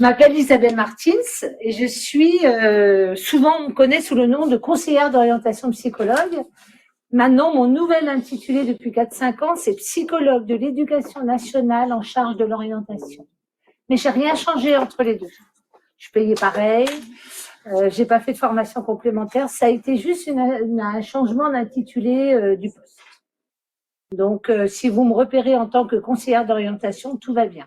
Je m'appelle Isabelle Martins et je suis, souvent on me connaît sous le nom de conseillère d'orientation psychologue. Maintenant, mon nouvel intitulé depuis 4-5 ans, c'est psychologue de l'éducation nationale en charge de l'orientation. Mais j'ai rien changé entre les deux. Je payais pareil, j'ai pas fait de formation complémentaire, ça a été juste un changement d'intitulé du poste. Donc, si vous me repérez en tant que conseillère d'orientation, tout va bien.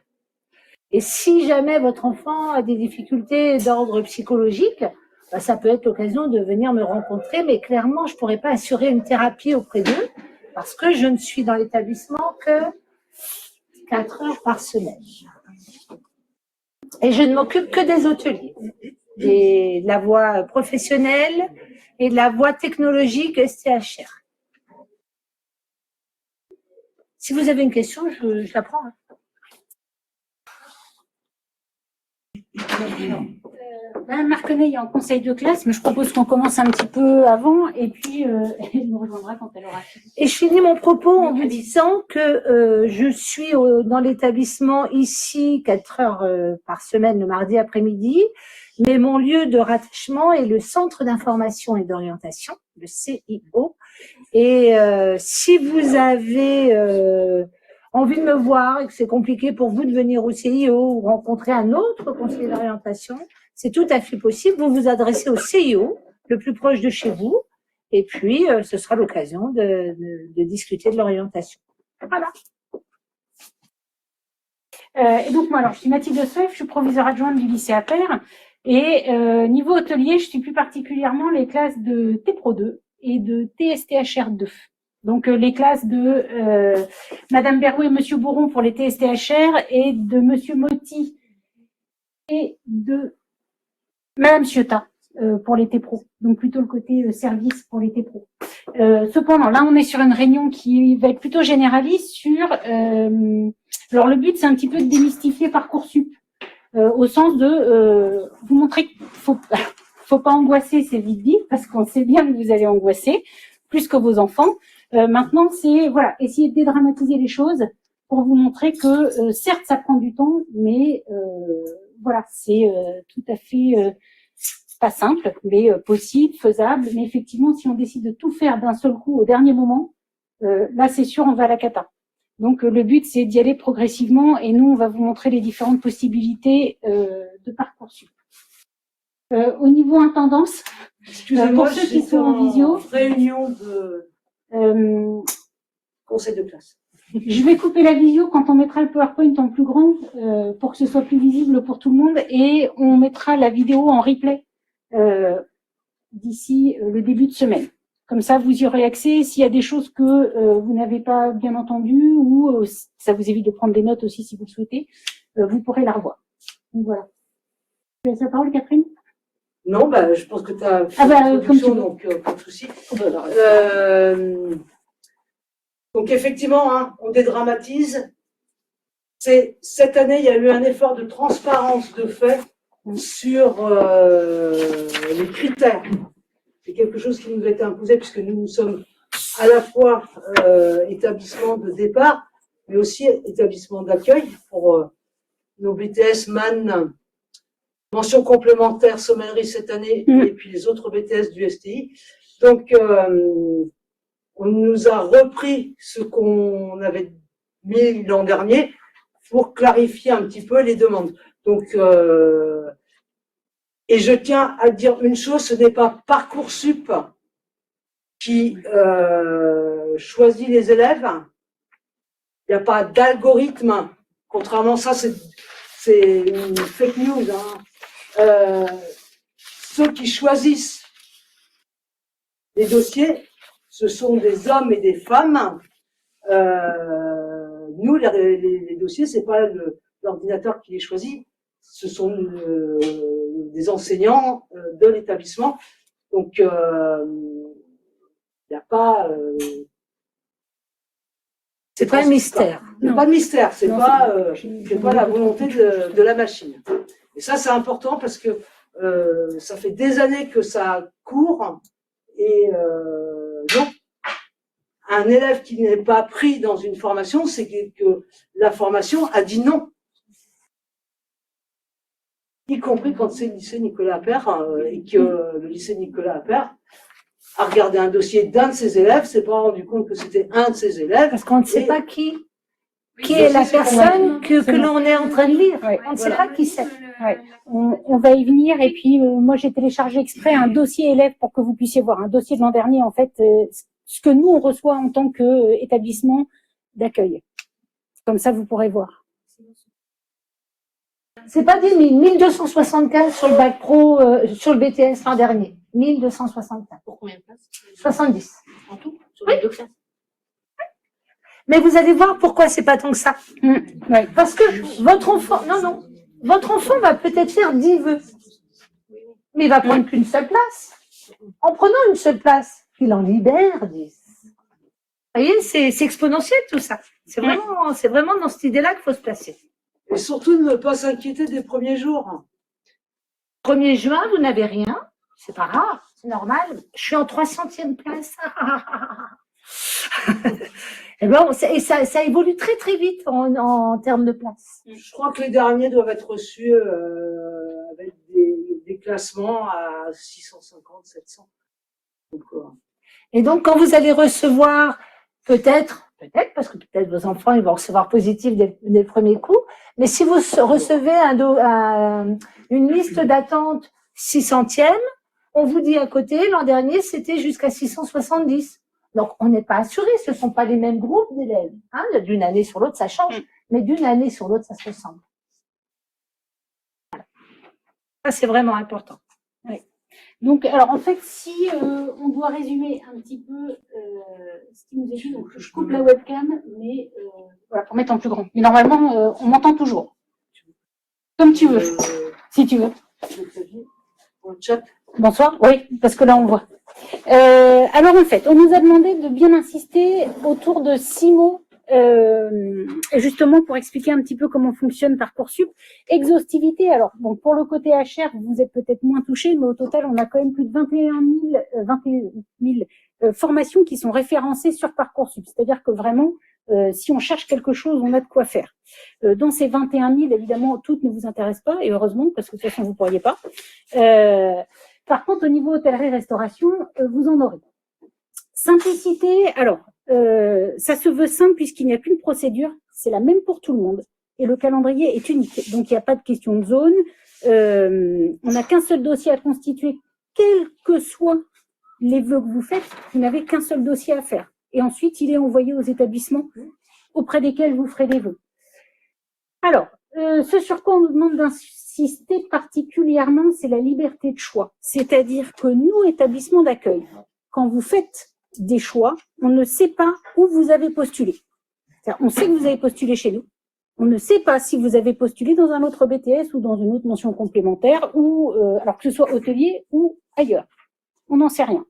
Et si jamais votre enfant a des difficultés d'ordre psychologique, bah, ça peut être l'occasion de venir me rencontrer, mais clairement, je ne pourrais pas assurer une thérapie auprès d'eux parce que je ne suis dans l'établissement que 4 heures par semaine. Et je ne m'occupe que des hôteliers, de la voie professionnelle et de la voie technologique STHR. Si vous avez une question, je la prends. Madame Marconnet est en conseil de classe, mais je propose qu'on commence un petit peu avant et puis elle nous rejoindra quand elle aura fini. Et je finis mon propos en vous disant que je suis dans l'établissement ici 4 heures par semaine le mardi après-midi, mais mon lieu de rattachement est le Centre d'information et d'orientation, le CIO. Et si vous avez envie de me voir et que c'est compliqué pour vous de venir au CIO ou rencontrer un autre conseiller d'orientation, c'est tout à fait possible. Vous vous adressez au CIO, le plus proche de chez vous, et puis ce sera l'occasion de discuter de l'orientation. Voilà. Et donc moi, alors, je suis Mathilde Soeuf, je suis proviseure adjointe du lycée Appert. Et niveau hôtelier, je suis plus particulièrement les classes de TPRO 2 et de TSTHR 2. Donc les classes de Madame Berrouet et Monsieur Bourron pour les TSTHR et de Monsieur Motti et de Madame Ciotat pour les TPRO. Donc plutôt le côté service pour les TPRO. Cependant, là, on est sur une réunion qui va être plutôt généraliste sur... alors le but, c'est un petit peu de démystifier Parcoursup. Au sens de vous montrer qu'il faut pas angoisser, c'est vite dit, parce qu'on sait bien que vous allez angoisser, plus que vos enfants. Maintenant, c'est voilà, essayer de dédramatiser les choses pour vous montrer que certes, ça prend du temps, mais voilà, c'est tout à fait pas simple, mais possible, faisable. Mais effectivement, si on décide de tout faire d'un seul coup au dernier moment, là, c'est sûr, on va à la cata. Donc, le but, c'est d'y aller progressivement et nous, on va vous montrer les différentes possibilités de Parcoursup. Au niveau intendance, excusez-moi, pour ceux qui sont en visio, réunion de conseil de classe. Je vais couper la visio quand on mettra le PowerPoint en plus grand pour que ce soit plus visible pour tout le monde et on mettra la vidéo en replay d'ici le début de semaine. Comme ça, vous y aurez accès. S'il y a des choses que vous n'avez pas bien entendues ou ça vous évite de prendre des notes aussi si vous le souhaitez, vous pourrez la revoir. Donc voilà. Tu laisses la parole, Catherine? Non, bah, je pense que tu as fait l'introduction, donc pas de souci. Donc effectivement, hein, on dédramatise. Cette année, il y a eu un effort de transparence de fait sur les critères. C'est quelque chose qui nous a été imposé puisque nous sommes à la fois établissement de départ, mais aussi établissement d'accueil pour nos BTS, MAN, mention complémentaire sommellerie cette année, et puis les autres BTS du STI. Donc, on nous a repris ce qu'on avait mis l'an dernier pour clarifier un petit peu les demandes. Donc, et je tiens à dire une chose, ce n'est pas Parcoursup qui choisit les élèves. Il n'y a pas d'algorithme. Contrairement à ça, c'est une fake news. Hein. Ceux qui choisissent les dossiers, ce sont des hommes et des femmes. Nous, les dossiers, c'est pas l'ordinateur qui les choisit. Ce sont des enseignants de l'établissement. Donc, il n'y a pas... c'est pas un mystère. Il n'y a pas de mystère. C'est pas la volonté de la machine. Et ça, c'est important parce que ça fait des années que ça court. Et non, un élève qui n'est pas pris dans une formation, c'est que la formation a dit non. y compris quand c'est le lycée Nicolas Appert, et que le lycée Nicolas Appert a regardé un dossier d'un de ses élèves, s'est pas rendu compte que c'était un de ses élèves. Parce qu'on ne sait Et- pas qui est la personne que l'on est en train de lire. Ouais. On ne sait pas qui c'est. Ouais. On va y venir. Et puis, moi, j'ai téléchargé exprès un dossier élève pour que vous puissiez voir un dossier de l'an dernier, en fait, ce que nous, on reçoit en tant qu'établissement d'accueil. Comme ça, vous pourrez voir. C'est pas 10 000, 1275 sur le bac pro, sur le BTS l'an dernier. 1275. Pour combien de places 70. en tout sur les deux classes? Mais vous allez voir pourquoi c'est pas tant que ça. Ouais. Parce que votre enfant, non, votre enfant va peut-être faire 10 vœux. Mais il va prendre qu'une seule place. En prenant une seule place, il en libère 10. Vous voyez, c'est exponentiel tout ça. C'est vraiment dans cette idée-là qu'il faut se placer. Et surtout ne pas s'inquiéter des premiers jours. 1er juin, vous n'avez rien. C'est pas grave, c'est normal. Je suis en 300e place. Et ben, ça évolue très très vite en termes de place. Je crois que les derniers doivent être reçus avec des classements à 650, 700. Donc, Et donc, quand vous allez recevoir, peut-être, parce que peut-être vos enfants ils vont recevoir positif dès le premier coup, mais si vous recevez une liste d'attente 600e, on vous dit à côté, l'an dernier, c'était jusqu'à 670. Donc, on n'est pas assuré, ce ne sont pas les mêmes groupes d'élèves. Hein, d'une année sur l'autre, ça change, mais d'une année sur l'autre, ça se ressemble. Voilà. Ça, c'est vraiment important. Ouais. Donc, alors en fait, si on doit résumer un petit peu ce qui nous est dit, donc je coupe la webcam, mais voilà, pour mettre en plus grand. Mais normalement, on m'entend toujours. Comme tu veux, si tu veux. pour le chat. Bonsoir. Oui, parce que là on voit. Alors en fait, on nous a demandé de bien insister autour de 6 mots, justement pour expliquer un petit peu comment fonctionne Parcoursup. Exhaustivité. Alors bon, pour le côté HR, vous êtes peut-être moins touchés, mais au total, on a quand même plus de 21 000 formations qui sont référencées sur Parcoursup. C'est-à-dire que vraiment, si on cherche quelque chose, on a de quoi faire. Dans ces 21 000, évidemment, toutes ne vous intéressent pas, et heureusement, parce que de toute façon, vous ne pourriez pas. Par contre, au niveau hôtellerie-restauration, vous en aurez. Simplicité, alors, ça se veut simple puisqu'il n'y a qu'une procédure, c'est la même pour tout le monde, et le calendrier est unique. Donc, il n'y a pas de question de zone, on n'a qu'un seul dossier à constituer, quels que soient les vœux que vous faites, vous n'avez qu'un seul dossier à faire. Et ensuite, il est envoyé aux établissements auprès desquels vous ferez des vœux. Alors, ce sur quoi on nous demande d'insister particulièrement, c'est la liberté de choix. C'est-à-dire que nous, établissements d'accueil, quand vous faites des choix, on ne sait pas où vous avez postulé. C'est-à-dire, on sait que vous avez postulé chez nous. On ne sait pas si vous avez postulé dans un autre BTS ou dans une autre mention complémentaire, ou alors que ce soit hôtelier ou ailleurs. On n'en sait rien.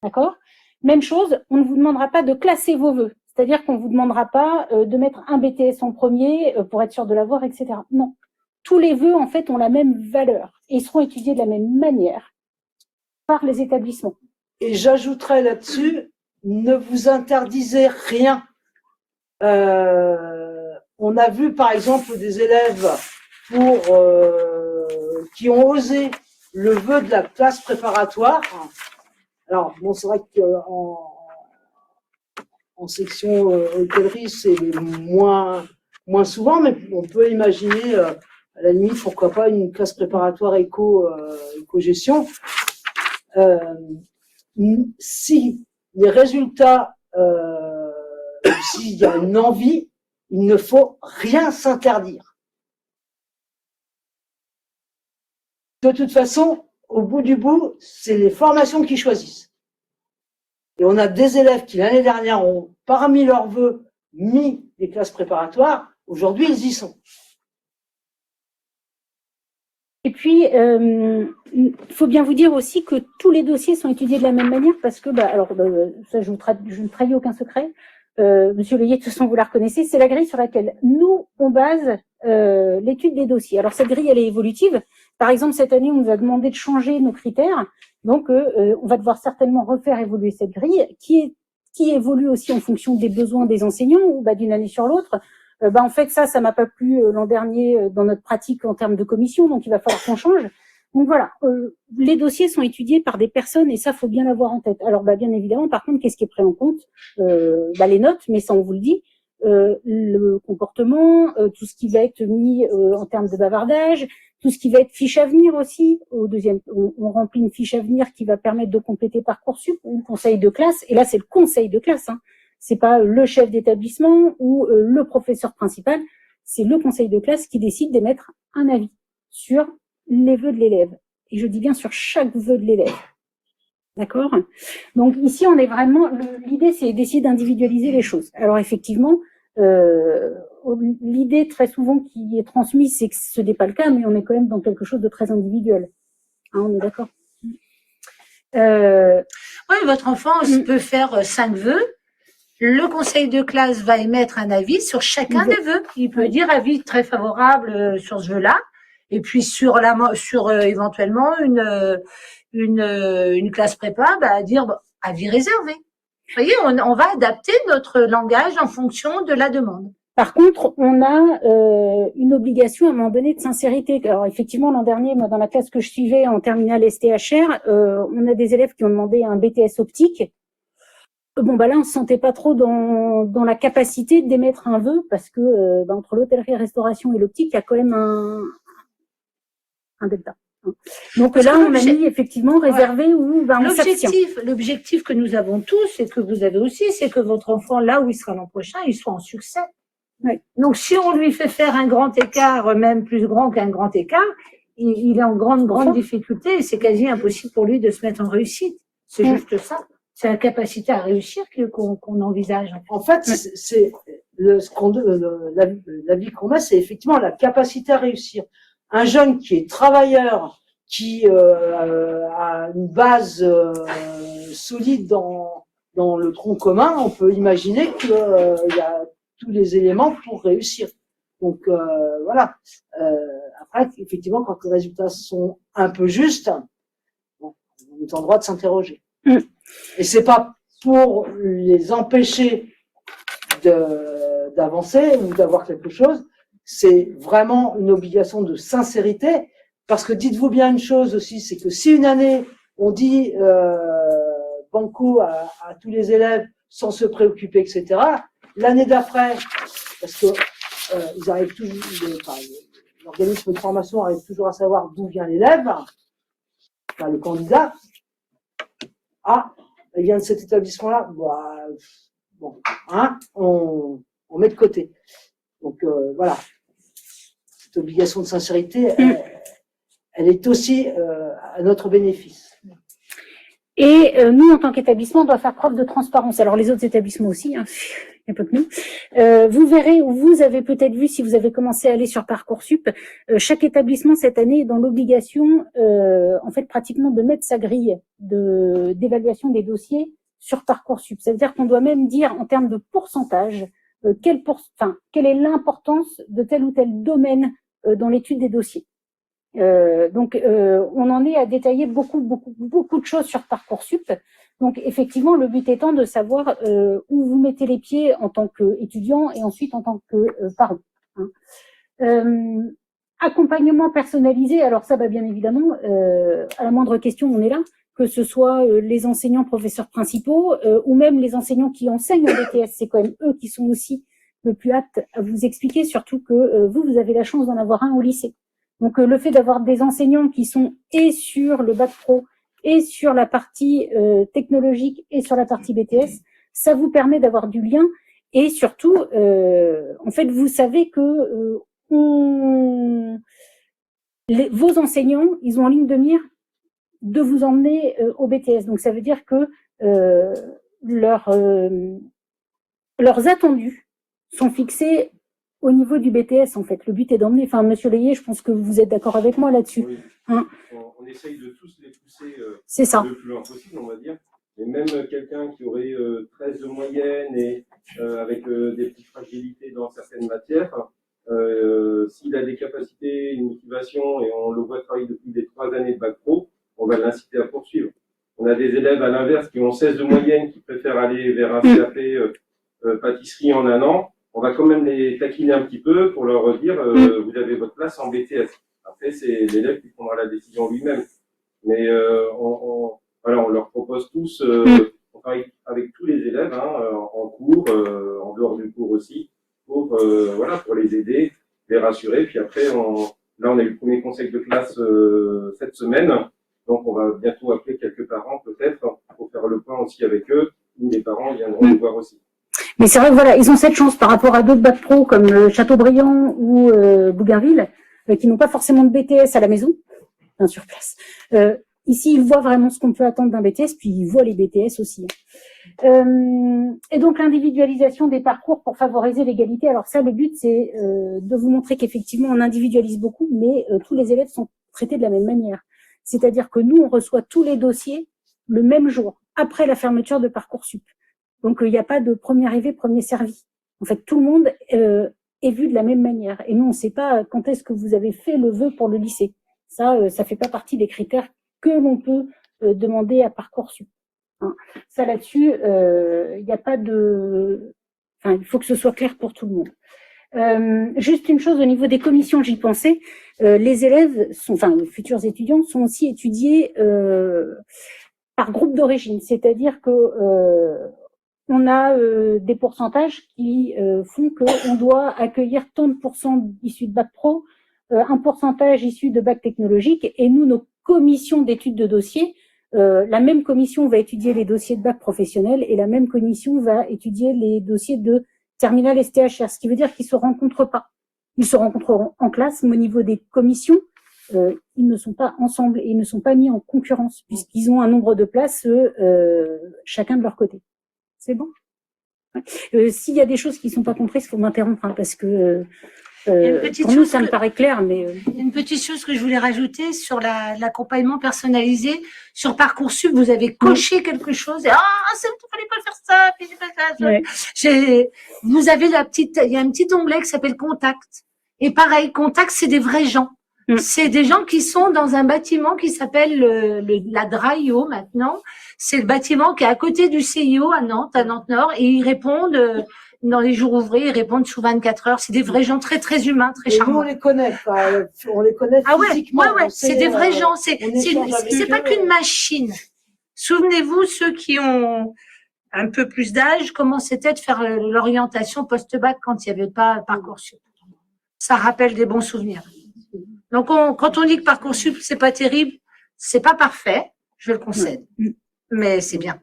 D'accord ? Même chose, on ne vous demandera pas de classer vos vœux. C'est-à-dire qu'on ne vous demandera pas de mettre un BTS en premier pour être sûr de l'avoir, etc. Non. Tous les vœux, en fait, ont la même valeur et seront étudiés de la même manière par les établissements. Et j'ajouterais là-dessus, ne vous interdisez rien. On a vu, par exemple, des élèves qui ont osé le vœu de la classe préparatoire. Alors, bon, c'est vrai qu'en section hôtellerie, c'est moins souvent, mais on peut imaginer, à la limite, pourquoi pas une classe préparatoire éco-gestion. Si les résultats, s'il y a une envie, il ne faut rien s'interdire. De toute façon, au bout du bout, c'est les formations qui choisissent. Et on a des élèves qui, l'année dernière, ont, parmi leurs vœux, mis des classes préparatoires. Aujourd'hui, ils y sont. Et puis, il faut bien vous dire aussi que tous les dossiers sont étudiés de la même manière parce que, ça, je ne trahis aucun secret. Monsieur Leyer, de toute façon, vous la reconnaissez, c'est la grille sur laquelle nous, on base l'étude des dossiers. Alors, cette grille, elle est évolutive. Par exemple, cette année, on nous a demandé de changer nos critères. Donc, on va devoir certainement refaire évoluer cette grille qui évolue aussi en fonction des besoins des enseignants ou d'une année sur l'autre. En fait, ça m'a pas plu l'an dernier dans notre pratique en termes de commission, donc il va falloir qu'on change. Donc voilà, les dossiers sont étudiés par des personnes et ça, faut bien l'avoir en tête. Alors, bien évidemment, par contre, qu'est-ce qui est pris en compte? Les notes, mais ça, on vous le dit. Le comportement, tout ce qui va être mis en termes de bavardage, tout ce qui va être fiche à venir aussi. Au deuxième, on remplit une fiche à venir qui va permettre de compléter Parcoursup ou le conseil de classe. Et là, c'est le conseil de classe. C'est pas le chef d'établissement ou le professeur principal. C'est le conseil de classe qui décide d'émettre un avis sur les vœux de l'élève. Et je dis bien sur chaque vœu de l'élève. D'accord? Donc ici, on est vraiment, l'idée, c'est d'essayer d'individualiser les choses. Alors effectivement, l'idée très souvent qui est transmise, c'est que ce n'est pas le cas, mais on est quand même dans quelque chose de très individuel. On est d'accord? Oui, votre enfant peut faire 5 vœux. Le conseil de classe va émettre un avis sur chacun des vœux. Il peut dire avis très favorable sur ce vœu-là. Et puis sur éventuellement une classe prépa, dire avis réservé. Vous voyez, on va adapter notre langage en fonction de la demande. Par contre, on a une obligation à un moment donné de sincérité. Alors effectivement, l'an dernier, moi, dans la classe que je suivais en terminale STHR, on a des élèves qui ont demandé un BTS optique. Là, on se sentait pas trop dans la capacité d'émettre un vœu parce que entre l'hôtellerie-restauration et l'optique, il y a quand même un delta. Donc parce là, on a mis effectivement réservé où on s'abstient. L'objectif que nous avons tous et que vous avez aussi, c'est que votre enfant, là où il sera l'an prochain, il soit en succès. Oui. Donc, si on lui fait faire un grand écart, même plus grand qu'un grand écart, il est en grande difficulté et c'est quasi impossible pour lui de se mettre en réussite. C'est juste ça. C'est la capacité à réussir qu'on envisage. En fait, c'est l'avis qu'on a, c'est effectivement la capacité à réussir. Un jeune qui est travailleur, qui a une base solide dans le tronc commun, on peut imaginer qu'il y a tous les éléments pour réussir. Donc voilà. Après, effectivement, quand les résultats sont un peu justes, on est en droit de s'interroger. Et c'est pas pour les empêcher d'avancer ou d'avoir quelque chose, c'est vraiment une obligation de sincérité, parce que dites-vous bien une chose aussi, c'est que si une année on dit banco à tous les élèves sans se préoccuper, etc., l'année d'après, parce que ils arrivent toujours, l'organisme de formation arrive toujours à savoir d'où vient l'élève, le candidat. Elle vient de cet établissement-là, on met de côté. Donc voilà, cette obligation de sincérité, elle est aussi à notre bénéfice. Et nous, en tant qu'établissement, on doit faire preuve de transparence. Alors les autres établissements aussi, il n'y a pas que nous. Vous verrez, ou vous avez peut-être vu, si vous avez commencé à aller sur Parcoursup, chaque établissement cette année est dans l'obligation, en fait, pratiquement de mettre sa grille d'évaluation des dossiers sur Parcoursup. Ça veut dire qu'on doit même dire en termes de pourcentage quelle est l'importance de tel ou tel domaine dans l'étude des dossiers. Donc, on en est à détailler beaucoup de choses sur Parcoursup. Donc, effectivement, le but étant de savoir où vous mettez les pieds en tant qu'étudiant et ensuite en tant que parent. Accompagnement personnalisé, alors ça, bien évidemment, à la moindre question, on est là, que ce soit les enseignants, professeurs principaux ou même les enseignants qui enseignent en BTS. C'est quand même eux qui sont aussi le plus aptes à vous expliquer, surtout que vous avez la chance d'en avoir un au lycée. Donc, le fait d'avoir des enseignants qui sont et sur le bac pro et sur la partie technologique et sur la partie BTS, ça vous permet d'avoir du lien et surtout, en fait, vous savez que vos enseignants, ils ont en ligne de mire de vous emmener au BTS. Donc, ça veut dire que leurs attendus sont fixés au niveau du BTS, en fait. Le but est d'emmener, Monsieur Leyer, je pense que vous êtes d'accord avec moi là-dessus. Oui. On essaye de tous les pousser c'est ça. le plus loin possible, on va dire. Et même quelqu'un qui aurait 13 de moyenne et avec des petites fragilités dans certaines matières, s'il a des capacités, une motivation, et on le voit travailler depuis les 3 années de bac pro, on va l'inciter à poursuivre. On a des élèves à l'inverse qui ont 16 de moyenne, qui préfèrent aller vers un CAP pâtisserie en un an. on va quand même les taquiner un petit peu pour leur dire vous avez votre place en BTS. Après, c'est l'élève qui prendra la décision lui-même. Mais voilà, on leur propose tous, on travaille avec tous les élèves en cours, en dehors du cours aussi, pour voilà, pour les aider, les rassurer. Puis après, là, on a eu le premier conseil de classe cette semaine. Donc, on va bientôt appeler quelques parents, peut-être, pour faire le point aussi avec eux, où les parents viendront nous voir aussi. Mais c'est vrai que voilà, ils ont cette chance par rapport à d'autres bacs pro comme Châteaubriand ou Bougainville, qui n'ont pas forcément de BTS à la maison, enfin, sur place. Ici, ils voient vraiment ce qu'on peut attendre d'un BTS, puis ils voient les BTS aussi. Et donc, l'individualisation des parcours pour favoriser l'égalité. Alors ça, le but, c'est de vous montrer qu'effectivement, on individualise beaucoup, mais tous les élèves sont traités de la même manière. C'est-à-dire que nous, on reçoit tous les dossiers le même jour, après la fermeture de Parcoursup. Donc, il n'y a pas de premier arrivé, premier servi. En fait, tout le monde est vu de la même manière. Et nous, on ne sait pas quand est-ce que vous avez fait le vœu pour le lycée. Ça fait pas partie des critères que l'on peut demander à Parcoursup. Hein. Ça, là-dessus, il n'y a pas de... Enfin, il faut que ce soit clair pour tout le monde. Juste une chose au niveau des commissions, j'y pensais. Les élèves, les futurs étudiants, sont aussi étudiés par groupe d'origine. C'est-à-dire que on a des pourcentages qui font qu'on doit accueillir tant de pourcents issus de bac pro, un pourcentage issu de bac technologique, et nous, nos commissions d'études de dossiers, la même commission va étudier les dossiers de bac professionnel et la même commission va étudier les dossiers de terminale STHR, ce qui veut dire qu'ils se rencontrent pas. Ils se rencontreront en classe, mais au niveau des commissions, ils ne sont pas ensemble et ils ne sont pas mis en concurrence puisqu'ils ont un nombre de places chacun de leur côté. C'est bon. S'il y a des choses qui ne sont pas comprises, il faut m'interrompre parce que pour nous, ça me paraît clair. Mais une petite chose que je voulais rajouter sur l'accompagnement personnalisé. Sur Parcoursup, vous avez coché quelque chose. Et, il fallait pas faire ça. Puis pas ça. Ouais. Vous avez il y a un petit onglet qui s'appelle Contact. Et pareil, Contact, c'est des vrais gens. C'est des gens qui sont dans un bâtiment qui s'appelle la DRAIO maintenant. C'est le bâtiment qui est à côté du CIO à Nantes Nord, et ils répondent dans les jours ouvrés, ils répondent sous 24 heures. C'est des vrais gens très très humains, très charmants. Nous on les connaît, on les connaît physiquement. Ouais, c'est des vrais gens. C'est pas qu'une machine. Souvenez-vous ceux qui ont un peu plus d'âge, comment c'était de faire l'orientation post-bac quand il n'y avait pas Parcoursup. Ça rappelle des bons souvenirs. Donc, quand on dit que Parcoursup, c'est pas terrible, c'est pas parfait, je le concède. Mais c'est bien.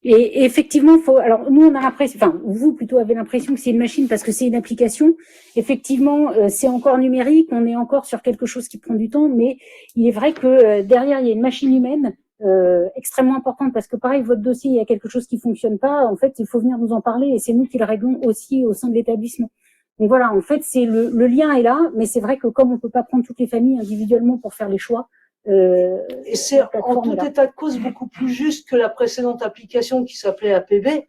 Et effectivement, alors, nous, on a l'impression, vous plutôt avez l'impression que c'est une machine parce que c'est une application. Effectivement, c'est encore numérique, on est encore sur quelque chose qui prend du temps, mais il est vrai que derrière, il y a une machine humaine, extrêmement importante parce que pareil, votre dossier, il y a quelque chose qui fonctionne pas, en fait, il faut venir nous en parler et c'est nous qui le réglons aussi au sein de l'établissement. Donc voilà, en fait, c'est le lien est là, mais c'est vrai que comme on peut pas prendre toutes les familles individuellement pour faire les choix, et c'est en tout état de cause beaucoup plus juste que la précédente application qui s'appelait APB,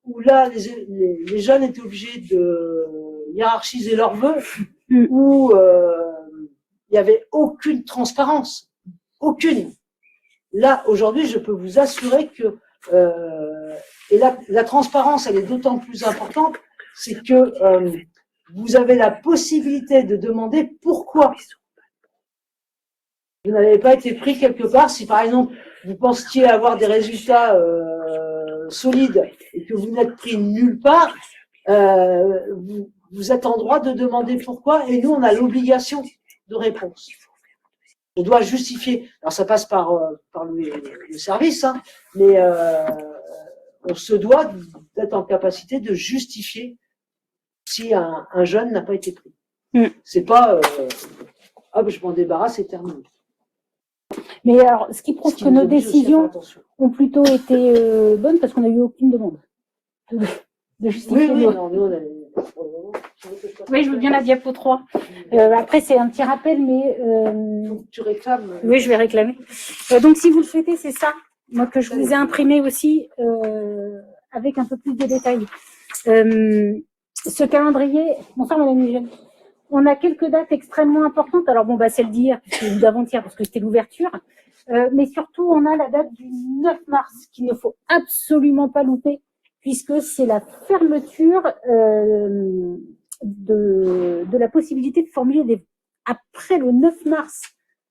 où là les jeunes étaient obligés de hiérarchiser leurs vœux, où il y avait aucune transparence, aucune. Là aujourd'hui, je peux vous assurer que et la transparence, elle est d'autant plus importante. C'est que vous avez la possibilité de demander pourquoi vous n'avez pas été pris quelque part. Si par exemple vous pensiez avoir des résultats solides et que vous n'êtes pris nulle part, vous êtes en droit de demander pourquoi et nous on a l'obligation de réponse. On doit justifier. Alors ça passe par le service, mais on se doit d'être en capacité de justifier si un jeune n'a pas été pris. C'est pas hop, je m'en débarrasse, c'est terminé. Mais alors, ce qui prouve que nos décisions ont plutôt été bonnes parce qu'on n'a eu aucune demande de justifier. Oui, non, nous on a... Oui, je veux bien la diapo 3. Après, c'est un petit rappel, mais... Tu réclames. Oui, je vais réclamer. Donc, si vous le souhaitez, c'est ça. Moi, que je vous ai imprimé aussi avec un peu plus de détails. Ce calendrier... Bonsoir, Madame Eugène. On a quelques dates extrêmement importantes. Alors, c'est le d'hier, ou d'avant-hier, parce que c'était l'ouverture. Mais surtout, on a la date du 9 mars, qu'il ne faut absolument pas louper, puisque c'est la fermeture de la possibilité de formuler des vœux. Après le 9 mars,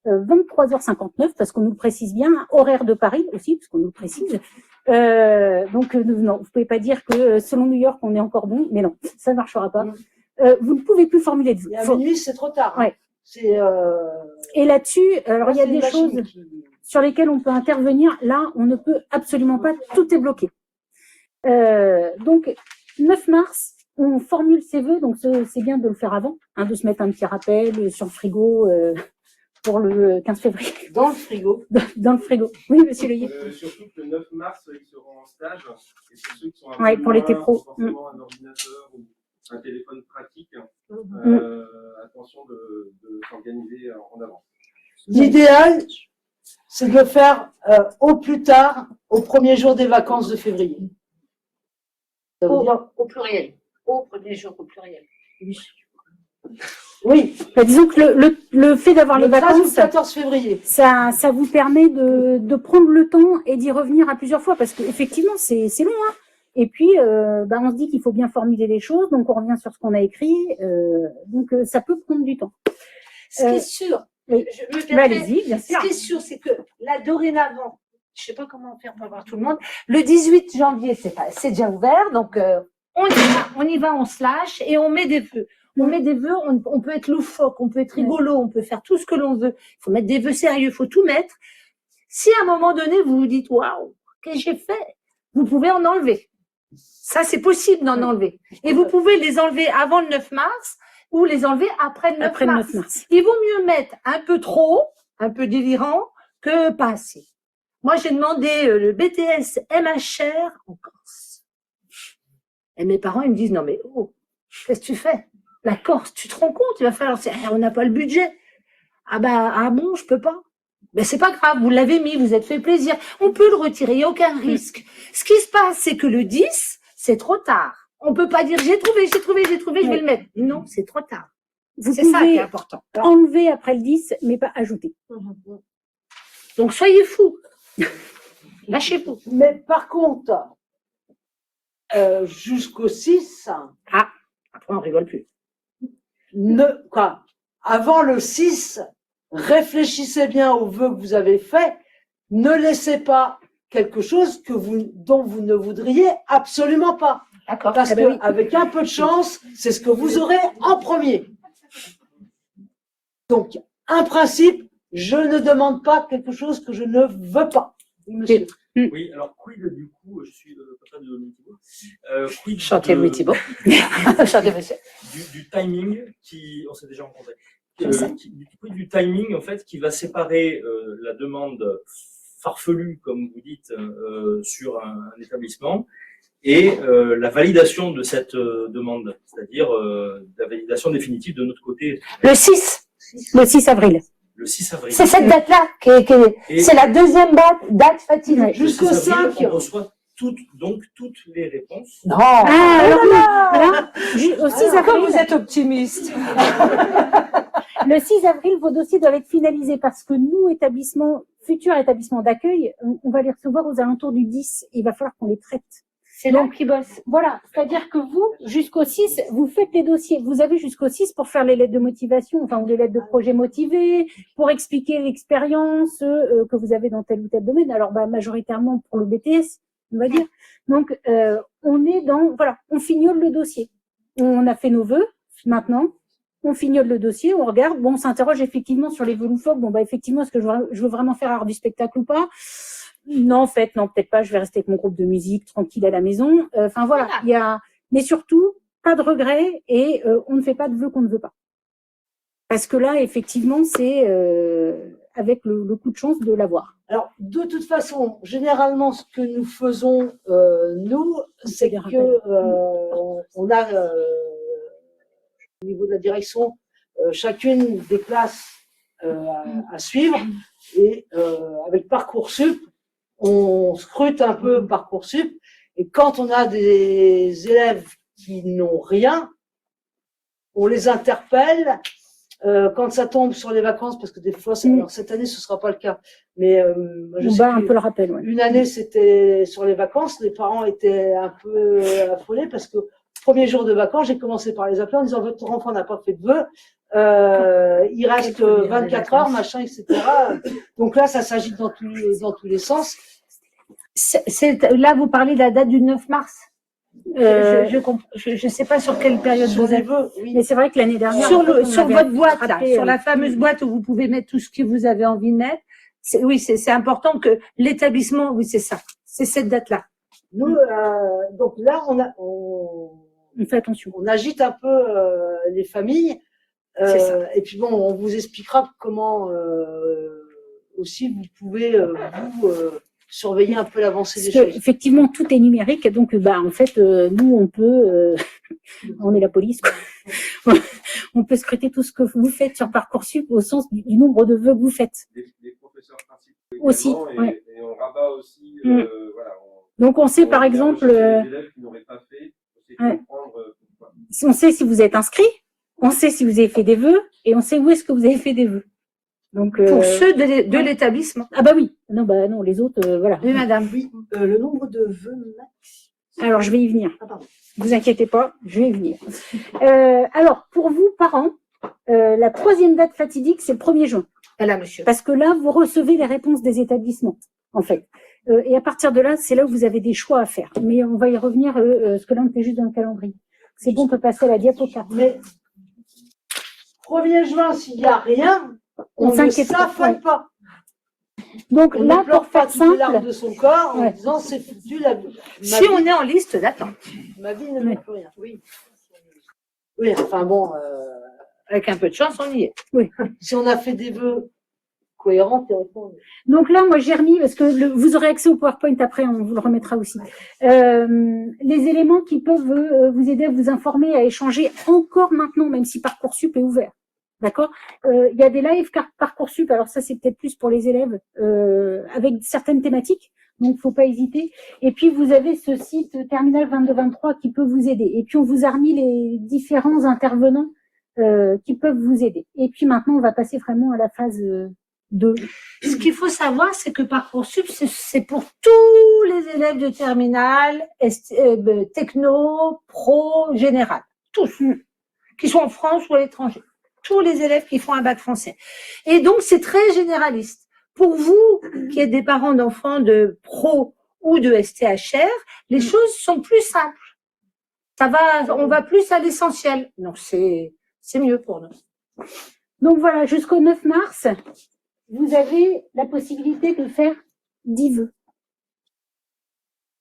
23h59, parce qu'on nous le précise bien, horaire de Paris aussi, parce qu'on nous le précise. Non, vous pouvez pas dire que selon New York, on est encore bon, mais non, ça ne marchera pas. Vous ne pouvez plus formuler de vœux. Et à minuit, c'est trop tard. Ouais. C'est, Et là-dessus, alors il y a c'est une des machine choses qui- sur lesquelles on peut intervenir. Là, on ne peut absolument pas, tout est bloqué. Donc, 9 mars, on formule ses vœux, donc c'est bien de le faire avant, de se mettre un petit rappel sur le frigo pour le 15 février, Dans le frigo. dans le frigo. Oui, monsieur Leyer. Surtout que le 9 mars, ils seront en stage. Et pour ceux qui sont un Ouais, peu pour les loin, T-Pro. forcément un ordinateur ou un téléphone pratique, attention de s'organiser en avance. L'idéal, c'est de le faire au plus tard, au premier jour des vacances de février. Ça veut dire, Au pluriel. Au premier jour, au pluriel. oui, Bah, disons que le fait d'avoir les le 13 ou le vacances, 14 février. ça vous permet de prendre le temps et d'y revenir à plusieurs fois, parce qu'effectivement, c'est long, hein. Et puis, on se dit qu'il faut bien formuler les choses, donc on revient sur ce qu'on a écrit, donc ça peut prendre du temps. Ce qui est sûr, oui. je me Bah, permets, allez-y, bien ce sûr. qui est sûr, c'est que là, dorénavant, je sais pas comment faire pour voir tout le monde, le 18 janvier, c'est déjà ouvert, donc on y va, on se lâche et on met des vœux. On met des vœux, on peut être loufoque, on peut être rigolo, on peut faire tout ce que l'on veut. Il faut mettre des vœux sérieux, il faut tout mettre. Si à un moment donné, vous vous dites, waouh, qu'est-ce que j'ai fait? Vous pouvez en enlever. Ça, c'est possible d'en enlever. Et vous pouvez les enlever avant le 9 mars ou les enlever après le 9 Après le mars. 9 mars. Il vaut mieux mettre un peu trop, un peu délirant, que pas assez. Moi, j'ai demandé le BTS MHR en Corse. Et mes parents, ils me disent, non mais oh, qu'est-ce que tu fais? La Corse, tu te rends compte? Il va falloir, on n'a pas le budget. Ah bon, je peux pas. Mais c'est pas grave, vous l'avez mis, vous êtes fait plaisir. On peut le retirer, il n'y a aucun risque. Ce qui se passe, c'est que le 10, c'est trop tard. On peut pas dire, j'ai trouvé, je vais le mettre. Non, c'est trop tard. Vous C'est ça qui est pouvez important. enlever après le 10, mais pas ajouter. Donc, soyez fous. Lâchez-vous. Mais par contre, jusqu'au 6, Après, on rigole plus. avant le 6, réfléchissez bien aux vœux que vous avez faits. Ne laissez pas quelque chose dont vous ne voudriez absolument pas. D'accord. Parce Ah ben oui. qu'avec un peu de chance, c'est ce que vous aurez en premier. Donc, un principe, je ne demande pas quelque chose que je ne veux pas. Oui, monsieur. Oui, alors quid du coup, je suis le papa de Mitibo. Quid Chantez de- Louis Thibault. Chantez monsieur. du timing qui, on s'est déjà rencontré. Je sais. Quid du timing en fait qui va séparer la demande farfelue, comme vous dites, sur un établissement et la validation de cette demande, c'est-à-dire la validation définitive de notre côté Le 6. Le 6 avril. le 6 avril. C'est cette date-là Et- c'est la deuxième date fatidique. Ouais. Le Jusqu'au 6 avril, 5. on reçoit toutes les réponses. Non. Alors, voilà, au 6 Comme avril, vous êtes optimiste. le 6 avril, vos dossiers doivent être finalisés parce que nous, futurs établissements d'accueil, on va les recevoir aux alentours du 10. Il va falloir qu'on les traite. C'est là qui bosse. Voilà. C'est-à-dire que vous, jusqu'au 6, vous faites les dossiers. Vous avez jusqu'au 6 pour faire les lettres de motivation, ou les lettres de projet motivés, pour expliquer l'expérience que vous avez dans tel ou tel domaine. Alors, majoritairement pour le BTS, on va dire. Donc, on est on fignole le dossier. On a fait nos vœux. Maintenant, on fignole le dossier, on regarde. Bon, on s'interroge effectivement sur les vœux loufoques. Effectivement, est-ce que je veux vraiment faire art du spectacle ou pas? Non, en fait, non, peut-être pas. Je vais rester avec mon groupe de musique, tranquille à la maison. Voilà. Mais surtout, pas de regrets et on ne fait pas de vœux qu'on ne veut pas. Parce que là, effectivement, c'est avec le coup de chance de l'avoir. Alors, de toute façon, généralement, ce que nous faisons, nous, c'est des que on a, au niveau de la direction, chacune des classes à suivre. Et avec Parcoursup, on scrute un peu Parcoursup. Et quand on a des élèves qui n'ont rien, on les interpelle quand ça tombe sur les vacances, parce que des fois, alors cette année ce sera pas le cas, mais moi, je On sais bat un que peu le rappel. Ouais. une année c'était sur les vacances, les parents étaient un peu affolés parce que premier jour de vacances, j'ai commencé par les appeler en disant votre enfant n'a pas fait de vœux, il reste 24 heures, machin, etc. Donc là, ça s'agite dans tous les sens. Là, vous parlez de la date du 9 mars. Je sais pas sur quelle période Sur vous les êtes. vœux, oui. Mais c'est vrai que l'année dernière, Sur on avait votre boîte, là, raté, sur la fameuse boîte où vous pouvez mettre tout ce que vous avez envie de mettre. C'est important que l'établissement, oui, c'est ça. C'est cette date-là. Nous, donc là, on fait attention. on agite un peu les familles. C'est ça. Et puis bon, on vous expliquera comment aussi vous pouvez surveiller un peu l'avancée des choses. Effectivement, tout est numérique, donc en fait, nous on peut, on est la police, quoi. On peut scruter tout ce que vous faites sur Parcoursup au sens du nombre de vœux que vous faites. Les professeurs principaux Aussi, également, ouais. et on rabat aussi, voilà. Donc on sait par exemple, les élèves qui n'auraient pas fait, on sait ouais. comprendre pourquoi. On sait si vous êtes inscrit, on sait si vous avez fait des vœux, et on sait où est-ce que vous avez fait des vœux. Donc, Pour ceux de l'établissement. Ah bah oui, non, les autres, voilà. Oui, madame. Oui, le nombre de vœux max. Alors, je vais y venir. Ah, pardon. Vous inquiétez pas, je vais y venir. Alors, pour vous, parents, la troisième date fatidique, c'est le 1er juin. Voilà, monsieur. Parce que là, vous recevez les réponses des établissements, en fait. Et à partir de là, c'est là où vous avez des choix à faire. Mais on va y revenir, parce que là, on était juste dans le calendrier. C'est bon, on peut passer à la diapo 4. Mais 1er juin, s'il n'y a rien, on ne s'inquiète s'affole pas. Donc On là, ne pleure pour pas faire toutes les larmes simple, de son corps en Ouais. disant c'est foutu, ma Si on est en liste d'attente, ma vie ne vaut Ouais. plus rien. Oui. Oui, enfin bon, avec un peu de chance, on y est. si on a fait des vœux cohérents, théoriquement. donc là, moi, j'ai remis, parce que vous aurez accès au PowerPoint après, on vous le remettra aussi. Les éléments qui peuvent vous aider à vous informer, à échanger encore maintenant, même si Parcoursup est ouvert. D'accord. Il y a des lives Parcoursup, alors ça, c'est peut-être plus pour les élèves, avec certaines thématiques. Donc, faut pas hésiter. Et puis, vous avez ce site Terminal 2223 qui peut vous aider. Et puis, on vous a remis les différents intervenants qui peuvent vous aider. Et puis, maintenant, on va passer vraiment à la phase 2. Ce qu'il faut savoir, c'est que Parcoursup, c'est pour tous les élèves de terminale, techno, pro, général. Tous. Qui sont en France ou à l'étranger. Tous les élèves qui font un bac français. Et donc, c'est très généraliste. Pour vous, qui êtes des parents d'enfants de pro ou de STHR, les choses sont plus simples. On va plus à l'essentiel. Donc, c'est mieux pour nous. Donc, voilà, jusqu'au 9 mars, vous avez la possibilité de faire 10 vœux.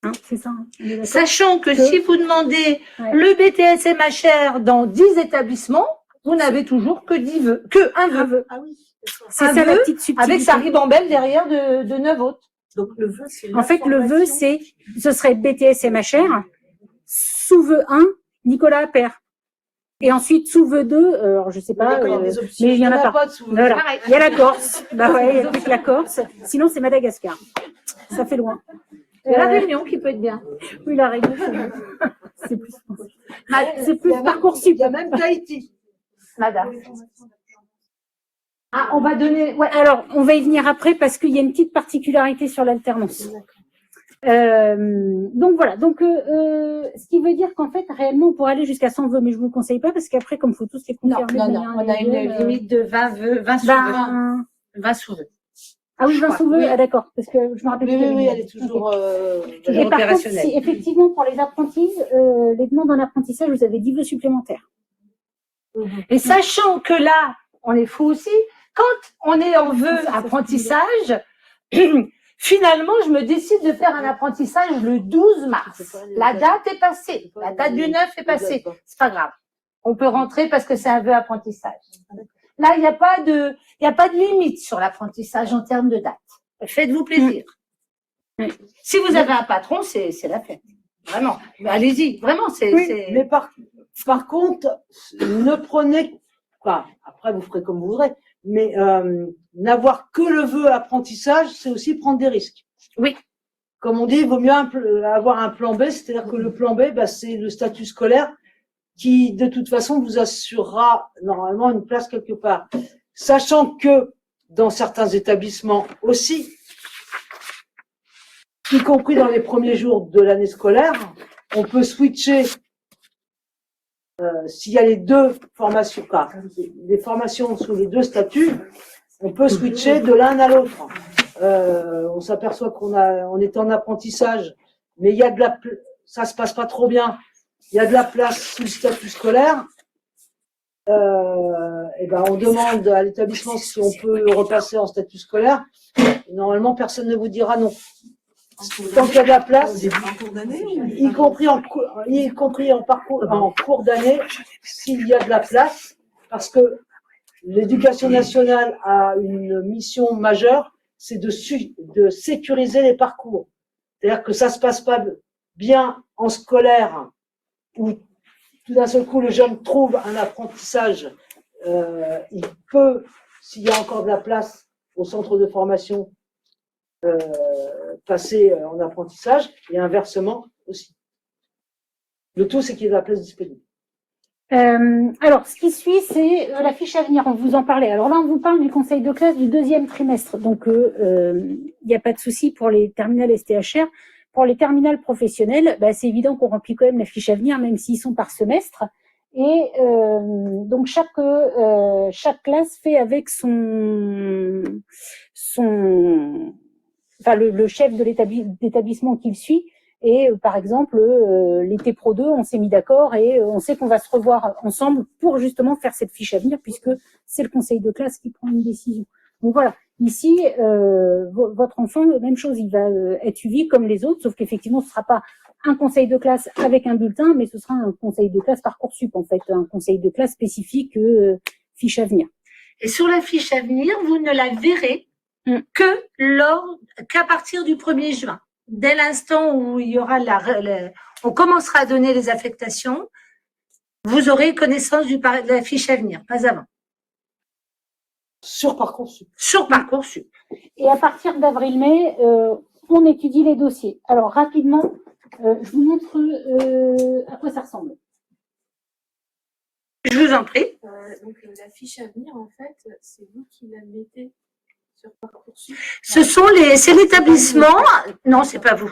Hein, c'est ça, hein, on est d'accord ? Sachant que si vous demandez Ouais. le BTS MHR dans 10 établissements, vous n'avez toujours que 10 vœux, que un Un vœu, vœu. Ah oui, d'accord. C'est Un ça la vœu petite subtilité. avec sa ribambelle derrière de 9 autres. Donc le vœu, c'est En fait, le vœu, ce serait BTS MHR, sous vœu 1, Nicolas Appert. Et ensuite, sous vœu 2, alors je sais pas, mais il y en a pas. de sous Voilà. Il y a la Corse. Bah ouais, il y a plus que la Corse. Sinon, c'est Madagascar. Ça fait loin. La Réunion qui peut être bien. Oui, la Réunion, c'est plus, c'est plus Parcoursup. Il y a même Tahiti. Madame. Ah, on va donner, ouais. Alors, on va y venir après parce qu'il y a une petite particularité sur l'alternance. Donc voilà. Donc, ce qui veut dire qu'en fait, réellement, on pourrait aller jusqu'à 100 vœux, mais je vous le conseille pas parce qu'après, comme il faut tous les Non, confirmer, non, de non, manière on a une individuelle, limite de 20 vœux, 20 sous-vœux. 20 sous-vœux. Ah oui, 20 crois. sous-vœux. Oui. Ah d'accord, parce que je me rappelle. Oui, qu'il y oui, avait oui, une- elle est toujours, Ok. toujours Et par contre, opérationnelle. si, effectivement, pour les apprentis, les demandes en apprentissage, vous avez 10 vœux supplémentaires. Et sachant que là, on est fou aussi, quand on est en vœu apprentissage, finalement, je me décide de faire un apprentissage le 12 mars. La date est passée. La date du 9 est passée. C'est pas grave. On peut rentrer parce que c'est un vœu apprentissage. Là, il n'y a pas de limite sur l'apprentissage en termes de date. Faites-vous plaisir. Si vous avez un patron, c'est la fête. Vraiment. Mais allez-y. Vraiment, c'est. Mais par contre, ne prenez pas, après vous ferez comme vous voudrez, mais n'avoir que le vœu apprentissage, c'est aussi prendre des risques. Oui. Comme on dit, il vaut mieux avoir un plan B, c'est-à-dire que le plan B, bah, c'est le statut scolaire. qui de toute façon vous assurera normalement une place quelque part. Sachant que dans certains établissements aussi, y compris dans les premiers jours de l'année scolaire, on peut switcher s'il y a les deux formations, les formations sous les deux statuts, on peut switcher de l'un à l'autre. On s'aperçoit on est en apprentissage, mais il y a ça se passe pas trop bien. Il y a de la place sous le statut scolaire. Et ben on demande à l'établissement si on peut repasser en statut scolaire. Et normalement, personne ne vous dira non. Tant qu'il y a de la place, y compris en cours d'année, s'il y a de la place, parce que l'éducation nationale a une mission majeure, c'est de sécuriser les parcours. C'est-à-dire que ça se passe pas bien en scolaire, où tout d'un seul coup le jeune trouve un apprentissage, il peut, s'il y a encore de la place au centre de formation, passer en apprentissage, et inversement aussi. Le tout, c'est qu'il y ait de la place disponible. Alors, ce qui suit, c'est la fiche à venir. On vous en parlait. Alors là, on vous parle du conseil de classe du deuxième trimestre. Donc, il n'y a pas de souci pour les terminales STHR. Pour les terminales professionnelles, c'est évident qu'on remplit quand même la fiche à venir, même s'ils sont par semestre. Et donc, chaque classe fait avec le chef de l'établissement qu'il suit. Et par exemple, les T-Pro 2, on s'est mis d'accord et on sait qu'on va se revoir ensemble pour justement faire cette fiche à venir, puisque c'est le conseil de classe qui prend une décision. Donc voilà, ici, votre enfant, même chose, il va être suivi comme les autres, sauf qu'effectivement, ce ne sera pas un conseil de classe avec un bulletin, mais ce sera un conseil de classe Parcoursup, en fait, un conseil de classe spécifique fiche à venir. Et sur la fiche à venir, vous ne la verrez qu'à partir du 1er juin. Dès l'instant où il y aura on commencera à donner les affectations, vous aurez connaissance de la fiche à venir, pas avant. Sur Parcoursup. Sur Parcoursup. Et à partir d'avril-mai, on étudie les dossiers. Alors, rapidement, je vous montre à quoi ça ressemble. Je vous en prie. Donc, la fiche à venir, en fait, c'est vous qui la mettez sur Parcoursup. C'est l'établissement. Non, c'est pas vous.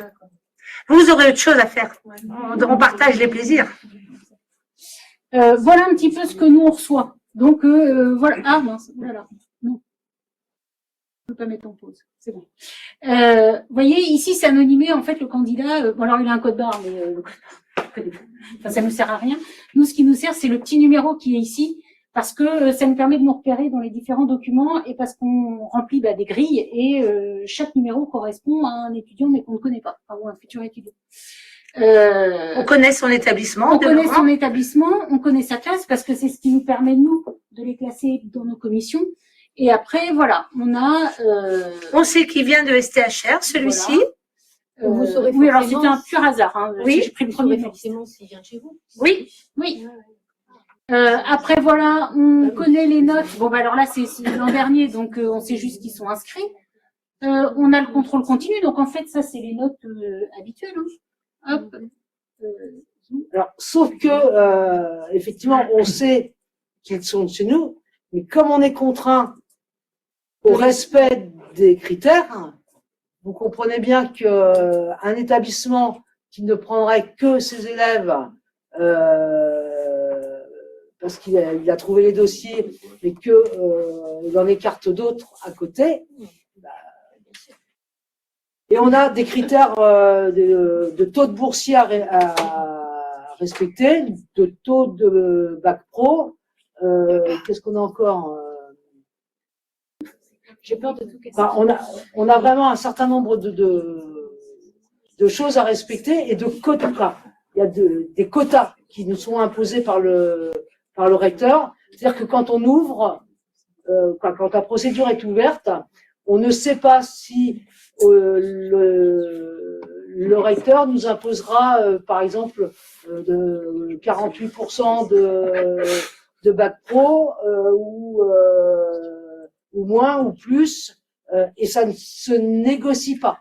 Vous aurez autre chose à faire. On partage les plaisirs. Voilà un petit peu ce que nous on reçoit. Donc voilà. Ah mince, voilà. Non. Je peux pas mettre en pause. C'est bon. Voyez, ici c'est anonymé. En fait, le candidat. Bon alors il a un code barre, mais enfin, ça nous sert à rien. Nous, ce qui nous sert, c'est le petit numéro qui est ici, parce que ça nous permet de nous repérer dans les différents documents et parce qu'on remplit des grilles et chaque numéro correspond à un étudiant mais qu'on ne connaît pas, ou un futur étudiant. On connaît son établissement. On connaît son établissement, on connaît sa classe parce que c'est ce qui nous permet, nous, de les classer dans nos commissions. Et après, voilà, on a... On sait qu'il vient de STHR, celui-ci. Voilà. Vous saurez oui, alors c'était un pur hasard. Hein. Oui, j'ai pris le premier forcément s'il vient de chez vous. Oui. Oui. Après, voilà, on connaît les notes. Bon, alors là, c'est l'an dernier, donc on sait juste qu'ils sont inscrits. On a le contrôle continu, donc en fait, ça, c'est les notes habituelles. Hein. Hop. Alors, sauf que, effectivement, on sait qu'ils sont chez nous, mais comme on est contraint au respect des critères, vous comprenez bien qu'un établissement qui ne prendrait que ses élèves parce qu'il a trouvé les dossiers et qu'il en écarte d'autres à côté, et on a des critères de taux de boursier à respecter, de taux de bac pro. Qu'est-ce qu'on a encore? J'ai peur de tout casser. On a vraiment un certain nombre de choses à respecter et de quotas. Il y a des quotas qui nous sont imposés par le recteur. C'est-à-dire que quand on ouvre, quand la procédure est ouverte, on ne sait pas si le recteur nous imposera, par exemple, de 48% de bac pro ou moins ou plus, et ça ne se négocie pas.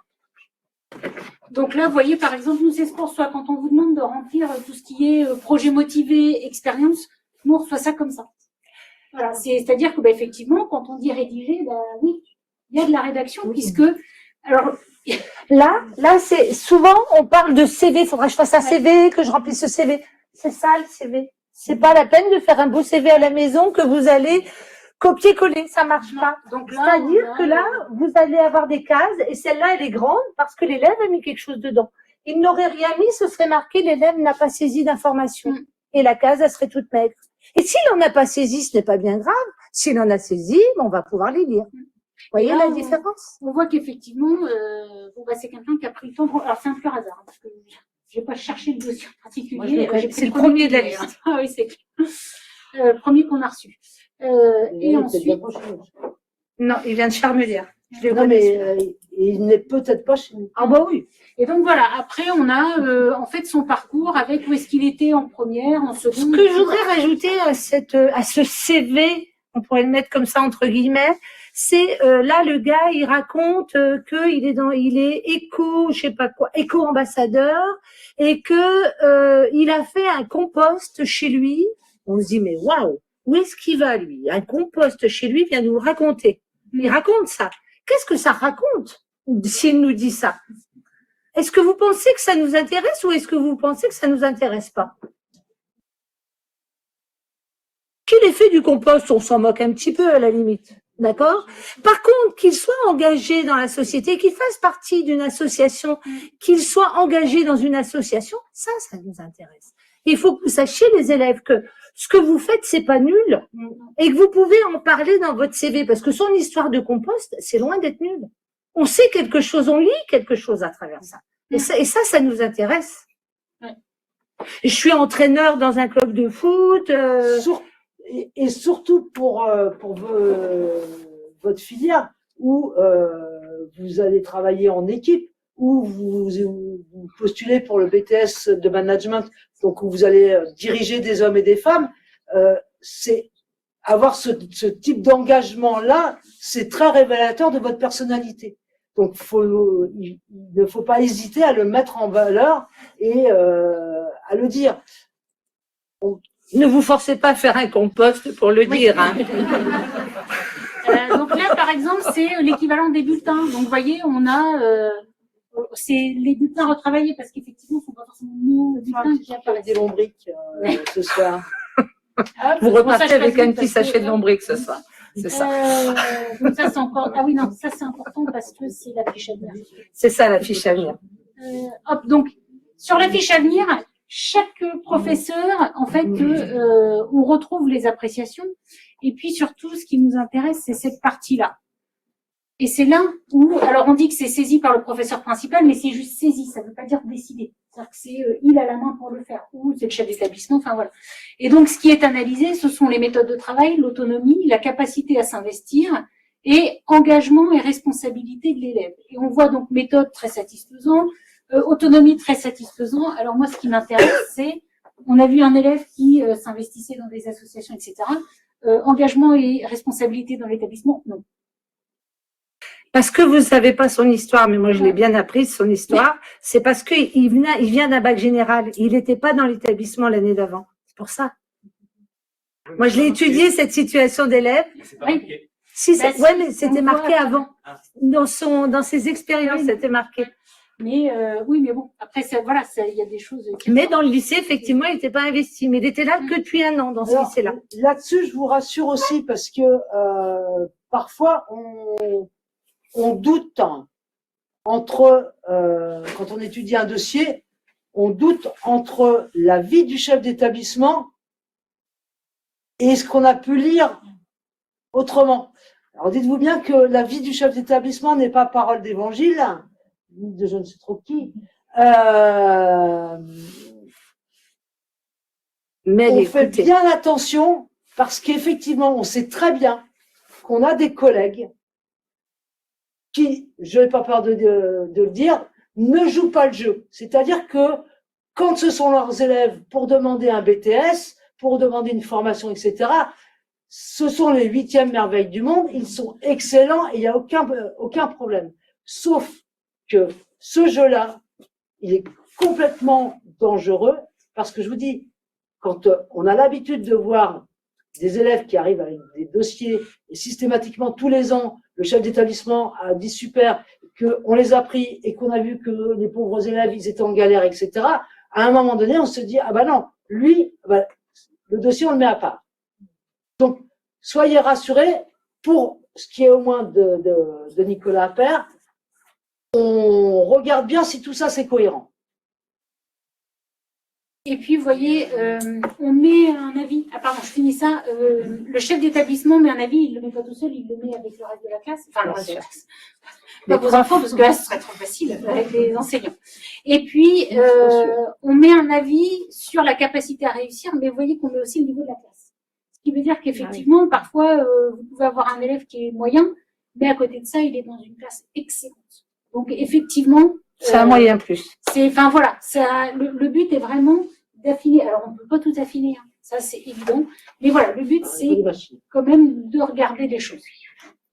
Donc là, vous voyez, par exemple, nous, c'est ce qu'on reçoit. Quand on vous demande de remplir tout ce qui est projet motivé, expérience, nous, on reçoit ça comme ça. Voilà. C'est-à-dire que, bah, effectivement, quand on dit rédiger, bah, oui, il y a de la rédaction, puisque, alors, Là, c'est souvent on parle de CV. Faudra que je fasse un CV, que je remplisse ce CV. C'est ça le CV. C'est pas la peine de faire un beau CV à la maison que vous allez copier-coller. Ça marche pas. donc là, C'est-à-dire que là, vous allez avoir des cases et celle-là, elle est grande parce que l'élève a mis quelque chose dedans. Il n'aurait rien mis, ce serait marqué l'élève n'a pas saisi d'information. Et la case, elle serait toute maigre. Et s'il en a pas saisi, ce n'est pas bien grave. S'il en a saisi, on va pouvoir les lire. Vous voyez là, la différence? On voit qu'effectivement, bon, bah, c'est quelqu'un qui a pris le temps. Alors, c'est un pur hasard, hein, parce que je n'ai pas cherché le dossier en particulier. Moi, je le connais. C'est le premier de la liste. Ah oui, c'est clair. Premier qu'on a reçu. Et ensuite, Non, il vient de Charmelière. Je l'ai Non, mais il n'est peut-être pas chez nous. Ah bah oui. et donc voilà. Après, on a en fait son parcours avec où est-ce qu'il était en première, en Ce seconde. que je voudrais rajouter à ce CV, on pourrait le mettre comme ça entre guillemets, c'est là le gars il raconte que il est éco, je sais pas quoi, éco-ambassadeur et que il a fait un compost chez lui. On se dit mais waouh, où est-ce qu'il va lui? Un compost chez lui vient nous le raconter. Il raconte ça. Qu'est-ce que ça raconte s'il nous dit ça? Est-ce que vous pensez que ça nous intéresse ou est-ce que vous pensez que ça nous intéresse pas? Qu'il ait fait du compost, on s'en moque un petit peu à la limite. D'accord? Par contre, qu'il soit engagé dans la société, qu'il fasse partie d'une association, qu'il soit engagé dans une association, ça nous intéresse. Il faut que vous sachiez, les élèves, que ce que vous faites, c'est pas nul et que vous pouvez en parler dans votre CV parce que son histoire de compost, c'est loin d'être nul. On sait quelque chose, on lit quelque chose à travers ça. Et ça nous intéresse. Ouais. Je suis entraîneur dans un club de foot. Et surtout pour votre filière où vous allez travailler en équipe, où vous postulez pour le BTS de management, donc où vous allez diriger des hommes et des femmes, c'est avoir ce type d'engagement-là, c'est très révélateur de votre personnalité. Donc il ne faut pas hésiter à le mettre en valeur et à le dire. Ne vous forcez pas à faire un compost pour le dire. Hein. Donc là, par exemple, c'est l'équivalent des bulletins. Donc, vous voyez, on a c'est les bulletins retravaillés parce qu'effectivement, ce ne sont pas forcément nos bulletins qui apparaissent. Des lombriques ce soir. Vous repartez avec un petit sachet de lombriques ce soir. C'est ça. Donc ça, c'est encore. Ah oui, non, ça c'est important parce que c'est la fiche à venir. C'est ça la fiche à venir. Hop, donc sur la fiche à venir, chaque professeur, en fait, on retrouve les appréciations. Et puis surtout, ce qui nous intéresse, c'est cette partie-là. Et c'est là où, alors on dit que c'est saisi par le professeur principal, mais c'est juste saisi, ça ne veut pas dire décider. C'est-à-dire que c'est il a la main pour le faire, ou c'est le chef d'établissement, enfin voilà. Et donc ce qui est analysé, ce sont les méthodes de travail, l'autonomie, la capacité à s'investir, et engagement et responsabilité de l'élève. Et on voit donc méthode très satisfaisante, autonomie très satisfaisant. Alors moi, ce qui m'intéresse, c'est, on a vu un élève qui s'investissait dans des associations, etc. Engagement et responsabilité dans l'établissement, non. Parce que vous ne savez pas son histoire, mais moi je l'ai bien apprise, son histoire, c'est parce qu'il vient d'un bac général. Il n'était pas dans l'établissement l'année d'avant. C'est pour ça. Moi je l'ai étudié, cette situation d'élève. Oui. Si, Bah, ouais, mais c'était marqué avant. Ah. Dans ses expériences, Oui. c'était marqué. Mais oui, mais bon, après, voilà, il y a des choses. Mais dans le lycée, effectivement, il n'était pas investi. Mais il était là que depuis un an dans ce Alors, lycée-là. Là-dessus, je vous rassure aussi parce que parfois on doute entre quand on étudie un dossier, on doute entre la vie du chef d'établissement et ce qu'on a pu lire autrement. Alors dites-vous bien que la vie du chef d'établissement n'est pas parole d'évangile, ni de je ne sais trop qui. Mais On fait écoutez, bien attention parce qu'effectivement, on sait très bien qu'on a des collègues qui, je n'ai pas peur de le dire, ne jouent pas le jeu. C'est-à-dire que quand ce sont leurs élèves pour demander un BTS, pour demander une formation, etc., ce sont les 8e merveilles du monde, ils sont excellents et il n'y a aucun problème. Sauf que ce jeu-là, il est complètement dangereux parce que je vous dis, quand on a l'habitude de voir des élèves qui arrivent avec des dossiers et systématiquement tous les ans, le chef d'établissement a dit super, qu'on les a pris et qu'on a vu que les pauvres élèves, ils étaient en galère, etc. À un moment donné, on se dit, ah ben non, lui, ben, le dossier, on le met à part. Donc, soyez rassurés, pour ce qui est au moins de Nicolas Appert, on regarde bien si tout ça, c'est cohérent. Et puis, vous voyez, on met un avis. Ah, pardon, je finis ça. Le chef d'établissement met un avis, il ne le met pas tout seul, il le met avec le reste de la classe. Enfin, le reste de la classe. Pas vos enfants, parce que là, ce serait trop facile avec les enseignants. Et puis, on met un avis sur la capacité à réussir, mais vous voyez qu'on met aussi le niveau de la classe. Ce qui veut dire qu'effectivement, parfois, vous pouvez avoir un élève qui est moyen, mais à côté de ça, il est dans une classe excellente. Donc, effectivement, C'est un moyen plus. enfin voilà, le but est vraiment d'affiner. Alors, on ne peut pas tout affiner, hein, ça c'est évident. Mais voilà, le but c'est quand même de regarder les choses.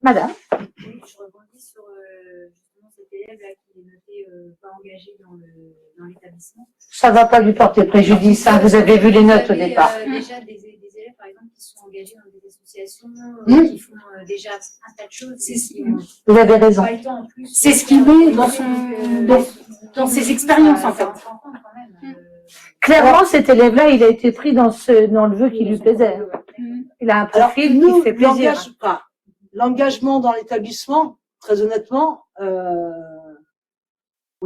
Madame. Oui, je rebondis sur justement cet élève-là qui est noté pas engagé dans l'établissement. Ça ne va pas lui porter préjudice, hein, vous avez vu les notes au départ. Déjà des élèves, par exemple, qui sont engagés dans des associations, qui font déjà un tas de choses. Vous avez raison. Pas le temps en plus. C'est ce qu'il met dans ses expériences en fait. Clairement, cet élève-là, il a été pris dans le vœu qui lui plaisait. Il a un profil qui fait plaisir. L'engagement dans l'établissement, très honnêtement, on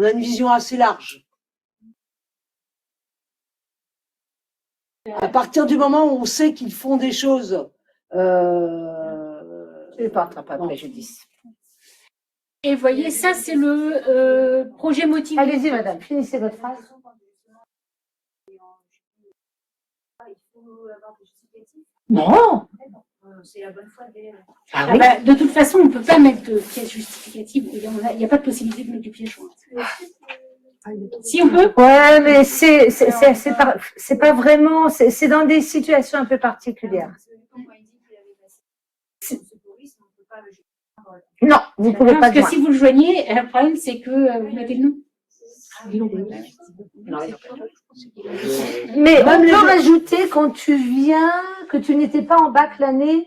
a une vision assez large. À partir du moment où on sait qu'ils font des choses, Je ne portera pas de préjudice. Et vous voyez, ça c'est le projet motivé. Allez-y, madame, finissez votre phrase. Il faut avoir des justificatifs. Non. C'est la bonne foi de l'élève. Ah Ah oui. bah, de toute façon, on ne peut pas mettre de pièce justificative. Il n'y a pas de possibilité de mettre du piège joint. Si on peut. Ouais, mais c'est pas vraiment, c'est dans des situations un peu particulières. Quand il dit qu'il avait passé le secourisme, on ne peut pas le justifier. Non, vous pouvez pas Parce que joindre. si vous le joignez, le problème c'est que vous mettez le nom. Mais on peut rajouter quand tu viens, que tu n'étais pas en bac l'année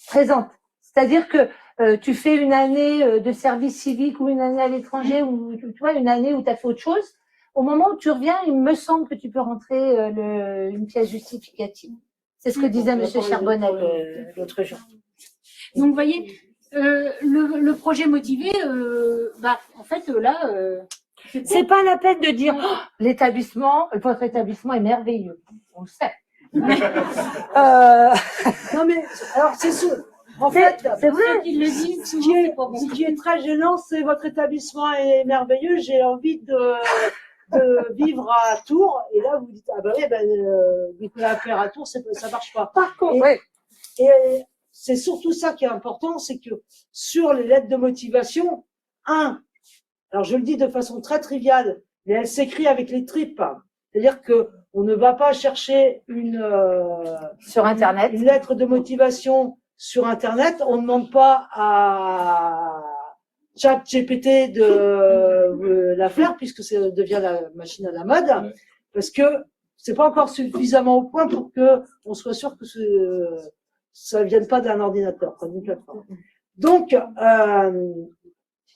présente. C'est-à-dire que tu fais une année de service civique ou une année à l'étranger ou tu vois une année où tu as fait autre chose. Au moment où tu reviens, il me semble que tu peux rentrer une pièce justificative. C'est ce que disait Monsieur Charbonnel l'autre jour. Donc vous voyez, le projet motivé, en fait là, C'est pas la peine de dire oh, votre établissement est merveilleux. On le sait. non mais alors c'est sûr. En fait, c'est vrai. qu'ils le disent, ce qui est très gênant, c'est votre établissement est merveilleux. J'ai envie de vivre à Tours. Et là, vous dites ah ben oui, Nicolas Appert à Tours, ça marche pas. Par contre, et c'est surtout ça qui est important, c'est que sur les lettres de motivation, alors je le dis de façon très triviale, mais elle s'écrit avec les tripes. C'est-à-dire que on ne va pas chercher sur Internet une lettre de motivation sur Internet. On ne demande pas à ChatGPT de la faire puisque ça devient la machine à la mode, parce que c'est pas encore suffisamment au point pour que on soit sûr que ça ne vienne pas d'un ordinateur, pas d'une plateforme. Donc,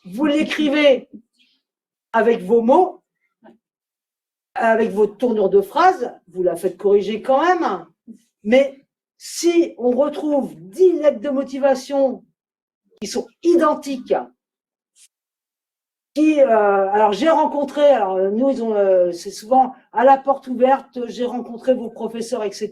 vous l'écrivez avec vos mots, avec votre tournure de phrase, vous la faites corriger quand même, mais si on retrouve 10 lettres de motivation qui sont identiques, alors j'ai rencontré, alors nous c'est souvent à la porte ouverte, j'ai rencontré vos professeurs, etc.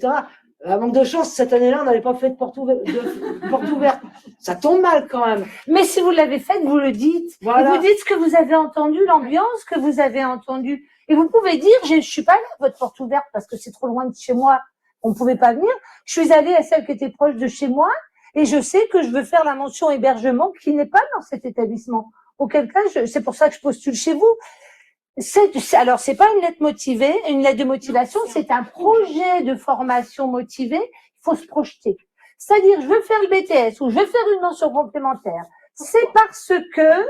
À manque de chance, cette année-là, on n'avait pas fait de porte ouverte. Ça tombe mal quand même. Mais si vous l'avez fait, vous le dites. Voilà. Et vous dites ce que vous avez entendu, l'ambiance que vous avez entendue. Et vous pouvez dire, je suis pas là à votre porte ouverte parce que c'est trop loin de chez moi. On ne pouvait pas venir. Je suis allée à celle qui était proche de chez moi et je sais que je veux faire la mention hébergement qui n'est pas dans cet établissement. Auquel cas, c'est pour ça que je postule chez vous. Alors, c'est pas une lettre motivée, une lettre de motivation, c'est un projet de formation motivé. Il faut se projeter. C'est-à-dire, je veux faire le BTS ou je veux faire une mention complémentaire. C'est parce que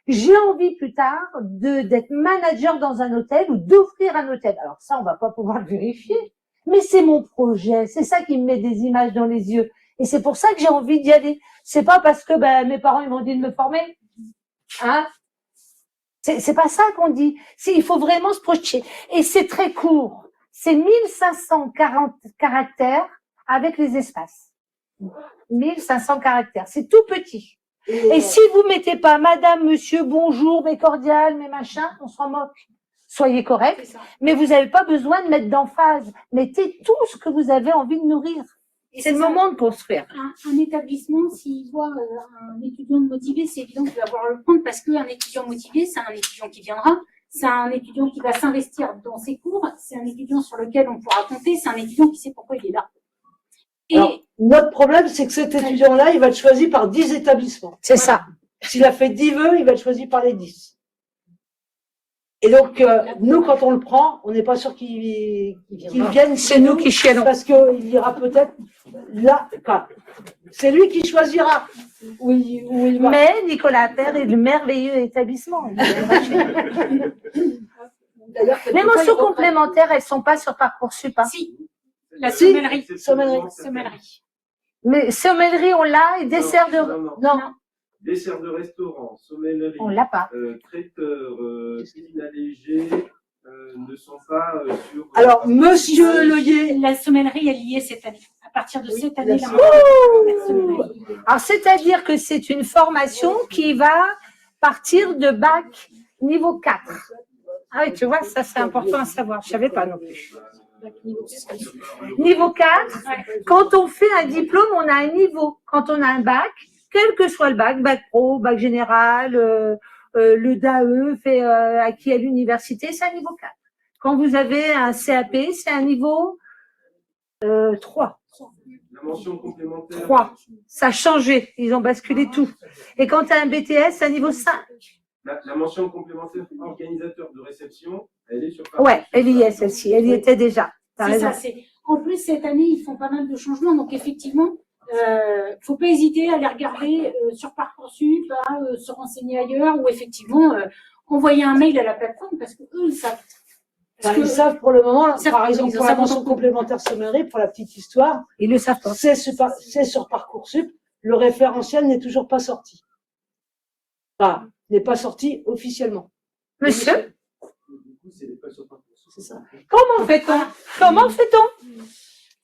J'ai envie plus tard d'être manager dans un hôtel ou d'offrir un hôtel. Alors ça, on va pas pouvoir le vérifier, mais c'est mon projet. C'est ça qui me met des images dans les yeux. Et c'est pour ça que j'ai envie d'y aller. C'est pas parce que mes parents ils m'ont dit de me former, hein. C'est pas ça qu'on dit. Il faut vraiment se projeter. Et c'est très court. C'est 1540 caractères avec les espaces. 1500 caractères. C'est tout petit. Et si vous mettez pas madame, monsieur, bonjour, mes cordiales, mes machins, on s'en moque. Soyez correct. Mais vous n'avez pas besoin de mettre d'emphase. Mettez tout ce que vous avez envie de nourrir. C'est le moment de construire. Un établissement, s'il voit un étudiant motivé, c'est évident qu'il va vouloir le prendre parce qu'un étudiant motivé, c'est un étudiant qui viendra, c'est un étudiant qui va s'investir dans ses cours, c'est un étudiant sur lequel on pourra compter, c'est un étudiant qui sait pourquoi il est là. Et Alors, notre problème, c'est que cet étudiant-là, il va être choisi par 10 établissements. C'est ça. S'il a fait 10 vœux, il va être choisi par les 10. Et donc, nous, quand on le prend, on n'est pas sûr qu'il vienne. C'est nous qui chialons. Parce qu'il ira peut-être là. Enfin, c'est lui qui choisira où il va. Mais Nicolas Appert est le merveilleux établissement. Les mentions complémentaires, elles sont pas sur Parcoursup. Hein. si, la sommellerie. Sommellerie. Mais sommellerie, on l'a, et dessert de... Non. Dessert de restaurant, sommellerie, On l'a pas. traiteur, cuisine allégée, ne sont pas sur... Alors, monsieur Leyer. La sommellerie, elle y est cette année. À partir de cette année, la la sommellerie. Alors, c'est-à-dire que c'est une formation qui va partir de bac niveau 4. Ah oui, tu vois, ça c'est important à savoir. Je savais pas non plus. Niveau 4, quand on fait un diplôme, on a un niveau. Quand on a un bac, quel que soit le bac pro, bac général, le DAE fait acquis à l'université, c'est un niveau 4. Quand vous avez un CAP, c'est un niveau 3. La mention complémentaire. 3. Ça a changé, ils ont basculé tout. Et quand tu as un BTS, c'est un niveau 5. La mention complémentaire organisateur de réception, elle est sur... Ouais, elle y est celle-ci, elle y était déjà. T'as C'est raison. ça. En plus, cette année, ils font pas mal de changements. Donc, effectivement, faut pas hésiter à les regarder sur Parcoursup, à se renseigner ailleurs ou effectivement envoyer un mail à la plateforme parce que eux, ils savent. Parce Ils savent pour le moment, Ça, par exemple, ils pour la savent mention encore. complémentaire sommellerie, pour la petite histoire, Ils le savent pas. c'est sur Parcoursup, le référentiel n'est toujours pas sorti. Enfin, n'est pas sorti officiellement. Monsieur, C'est ça. comment fait-on? Comment fait-on?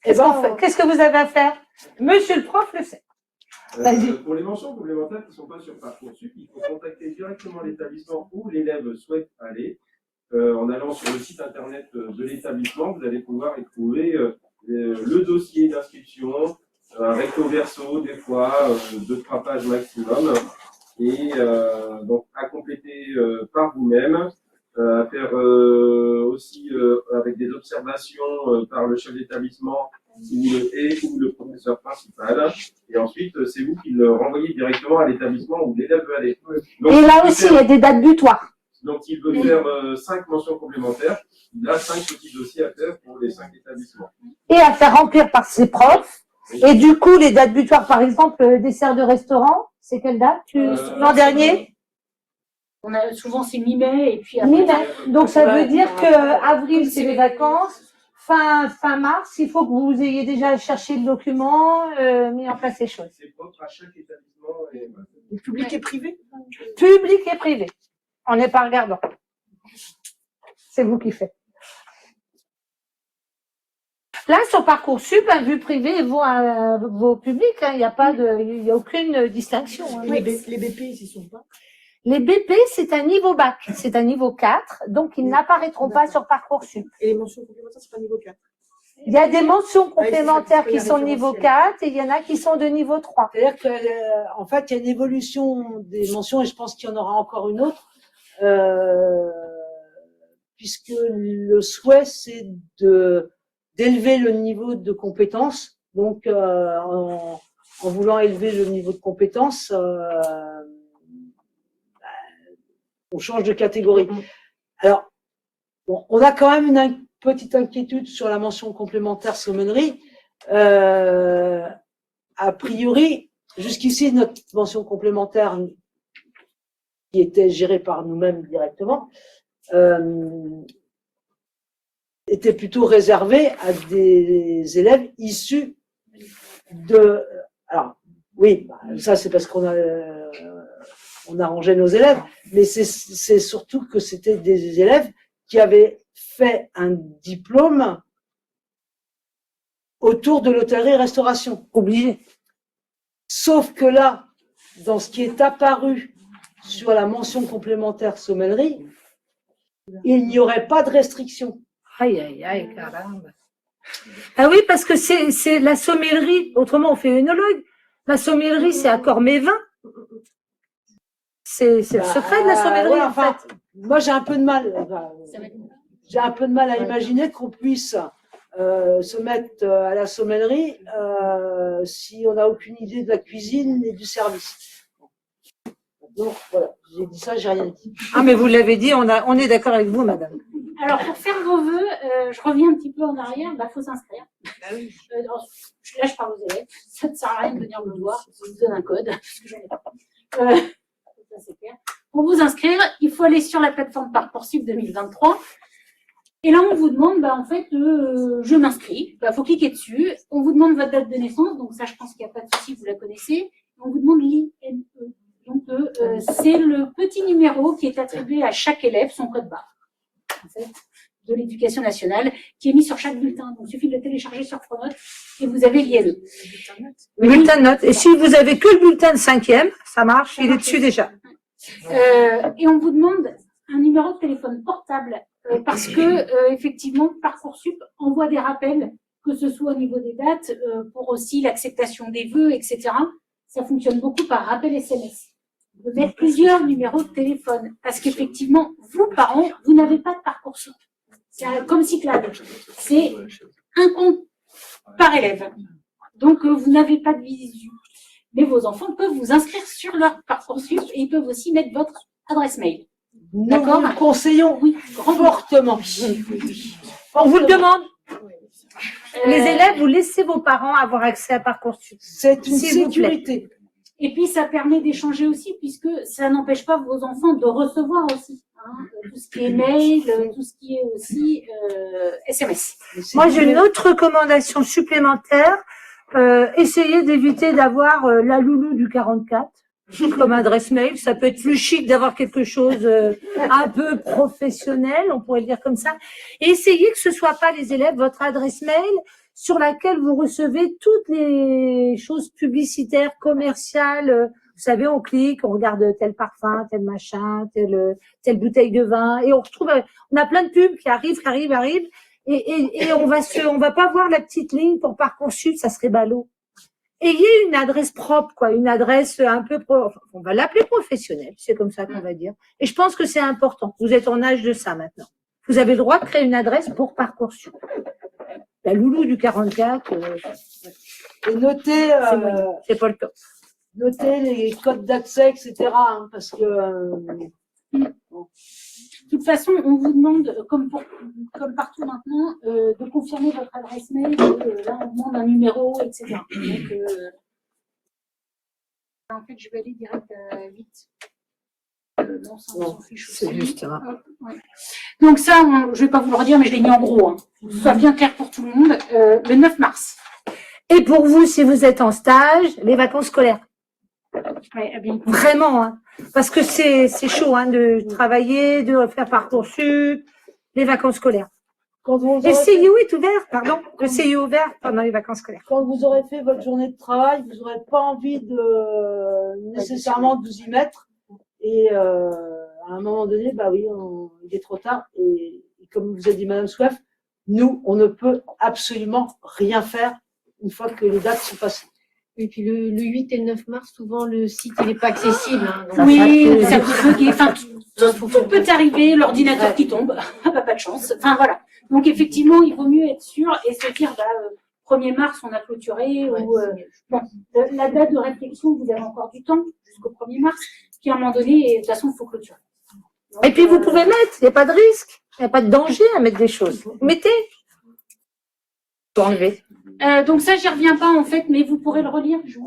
Eh ben, Qu'est-ce que vous avez à faire? Monsieur le prof le sait. Vas-y. Pour les mentions complémentaires qui ne sont pas sur Parcoursup, il faut contacter directement l'établissement où l'élève souhaite aller. En allant sur le site internet de l'établissement, vous allez pouvoir y trouver le dossier d'inscription, un recto verso des fois, 2-3 pages maximum, et donc à compléter par vous-même, à faire aussi avec des observations par le chef d'établissement ou le professeur principal, et ensuite c'est vous qui le renvoyez directement à l'établissement où l'élève veut aller. Donc, Et là aussi, il y a des dates butoirs. donc, il veut faire 5 mentions complémentaires. Il a 5 petits dossiers à faire pour les 5 établissements. Et à faire remplir par ses profs. Et du coup, les dates butoirs, par exemple, dessert de restaurant, c'est quelle date? L'an dernier? On a souvent c'est mi-mai et puis après. Mi-mai. Donc, ça veut dire que avril, c'est les vacances. Fin mars, il faut que vous ayez déjà cherché le document, mis en place les choses. C'est propre à chaque établissement. Et... public et privé. Public et privé. On n'est pas regardant. C'est vous qui faites. Là, sur Parcoursup, un vue privé vaut vaut public. Il n'y a pas il y a aucune distinction. Hein. Les BP, ils y sont pas. Les BP, c'est un niveau bac. C'est un niveau 4. Donc, ils n'apparaîtront pas sur Parcoursup. Et les mentions complémentaires, c'est pas niveau 4. Il y a des mentions complémentaires qui sont de niveau 4 et il y en a qui sont de niveau 3. C'est-à-dire que, en fait, il y a une évolution des mentions et je pense qu'il y en aura encore une autre. Puisque le souhait, c'est d'élever le niveau de compétence. Donc, en voulant élever le niveau de compétence, on change de catégorie. Alors, bon, on a quand même une petite inquiétude sur la mention complémentaire sommellerie. A priori, jusqu'ici, notre mention complémentaire qui était géré par nous-mêmes directement, était plutôt réservé à des élèves issus de... Alors, oui, ça c'est parce qu'on a rangé nos élèves, mais c'est surtout que c'était des élèves qui avaient fait un diplôme autour de l'hôtellerie-restauration. Obligé. Sauf que là, dans ce qui est apparu sur la mention complémentaire sommellerie, il n'y aurait pas de restriction. Aïe, aïe, aïe, caramba. Ah oui, parce que c'est la sommellerie. Autrement, on fait œnologue. La sommellerie, c'est accord mes vins. C'est le secret de la sommellerie, ouais, en enfin, fait. moi, j'ai un peu de mal. J'ai un peu de mal à imaginer qu'on puisse se mettre à la sommellerie si on n'a aucune idée de la cuisine et du service. Donc voilà, j'ai dit ça, j'ai rien dit. Ah, mais vous l'avez dit, on est d'accord avec vous, madame. Alors, pour faire vos vœux, je reviens un petit peu en arrière, faut s'inscrire. Alors, là, je parle aux élèves. Ça ne sert à rien de venir me voir. Je vous donne un code, parce que j'en ai pas. Ça, c'est clair. Pour vous inscrire, il faut aller sur la plateforme Parcoursup 2023. Et là, on vous demande, en fait, je m'inscris. Faut cliquer dessus. On vous demande votre date de naissance. Donc, ça, je pense qu'il n'y a pas de souci, vous la connaissez. On vous demande l'INE. Donc, c'est le petit numéro qui est attribué à chaque élève, son code barre, en fait, de l'éducation nationale, qui est mis sur chaque bulletin. Donc, il suffit de le télécharger sur Pronote et vous avez l'INE. Le bulletin de notes. Et si vous avez que le bulletin de 5e, ça marche, il est dessus déjà. Et on vous demande un numéro de téléphone portable parce que, effectivement, Parcoursup envoie des rappels, que ce soit au niveau des dates, pour aussi l'acceptation des vœux, etc. Ça fonctionne beaucoup par rappel SMS. De mettre plusieurs numéros de téléphone. Parce qu'effectivement, vous, parents, vous n'avez pas de Parcoursup. C'est comme Cyclable. C'est un compte par élève. Donc, vous n'avez pas de visu. Mais vos enfants peuvent vous inscrire sur leur Parcoursup et ils peuvent aussi mettre votre adresse mail. D'accord. Nous le conseillons, oui, fortement. On vous le demande. Les élèves, vous laissez vos parents avoir accès à Parcoursup. C'est une sécurité. Et puis, ça permet d'échanger aussi, puisque ça n'empêche pas vos enfants de recevoir aussi tout ce qui est mail, tout ce qui est aussi SMS. Moi, j'ai une autre recommandation supplémentaire. Essayez d'éviter d'avoir la loulou du 44 comme adresse mail. Ça peut être plus chic d'avoir quelque chose un peu professionnel, on pourrait le dire comme ça. Et essayez que ce soit pas les élèves votre adresse mail sur laquelle vous recevez toutes les choses publicitaires, commerciales. Vous savez, on clique, on regarde tel parfum, tel machin, telle bouteille de vin, et on retrouve, on a plein de pubs qui arrivent, et on va pas voir la petite ligne pour Parcoursup, ça serait ballot. Ayez une adresse propre, quoi, une adresse un peu on va l'appeler professionnelle, c'est comme ça qu'on va dire. Et je pense que c'est important. Vous êtes en âge de ça maintenant. Vous avez le droit de créer une adresse pour Parcoursup. La loulou du 44. Et notez, c'est pas le top. Notez les codes d'accès, etc. Parce que. De toute façon, on vous demande, comme partout maintenant, de confirmer votre adresse mail. Là, on demande un numéro, etc. Donc, en fait, je vais aller direct vite. Non, ça, on s'en fiche aussi. C'est juste. Ouais. Donc ça, je ne vais pas vous le redire, mais je l'ai mis en gros. Que ce soit bien clair pour tout le monde. Le 9 mars. Et pour vous, si vous êtes en stage, les vacances scolaires. Ouais, bien. Vraiment, parce que c'est chaud de travailler, de faire Parcoursup, les vacances scolaires. Et le CIO est ouvert, pardon. Le CIO est ouvert pendant les vacances scolaires. Quand vous aurez fait votre journée de travail, vous n'aurez pas envie nécessairement de vous y mettre. Et à un moment donné, oui, il est trop tard. Et comme vous a dit Madame Souef, nous, on ne peut absolument rien faire une fois que les dates sont passées. Et puis le 8 et le 9 mars, souvent le site il n'est pas accessible. Oui, ça peut bugger. Enfin, tout peut arriver, l'ordinateur qui tombe, pas de chance. Enfin voilà. Donc effectivement, il vaut mieux être sûr et se dire 1er mars, on a clôturé. Ou, la date de réflexion, vous avez encore du temps jusqu'au 1er mars. Puis à un moment donné, de toute façon, il faut clôturer. Donc, et puis vous pouvez mettre, il n'y a pas de risque, il n'y a pas de danger à mettre des choses. Mettez. Faut enlever. Donc ça, j'y reviens pas en fait, mais vous pourrez le relire. Je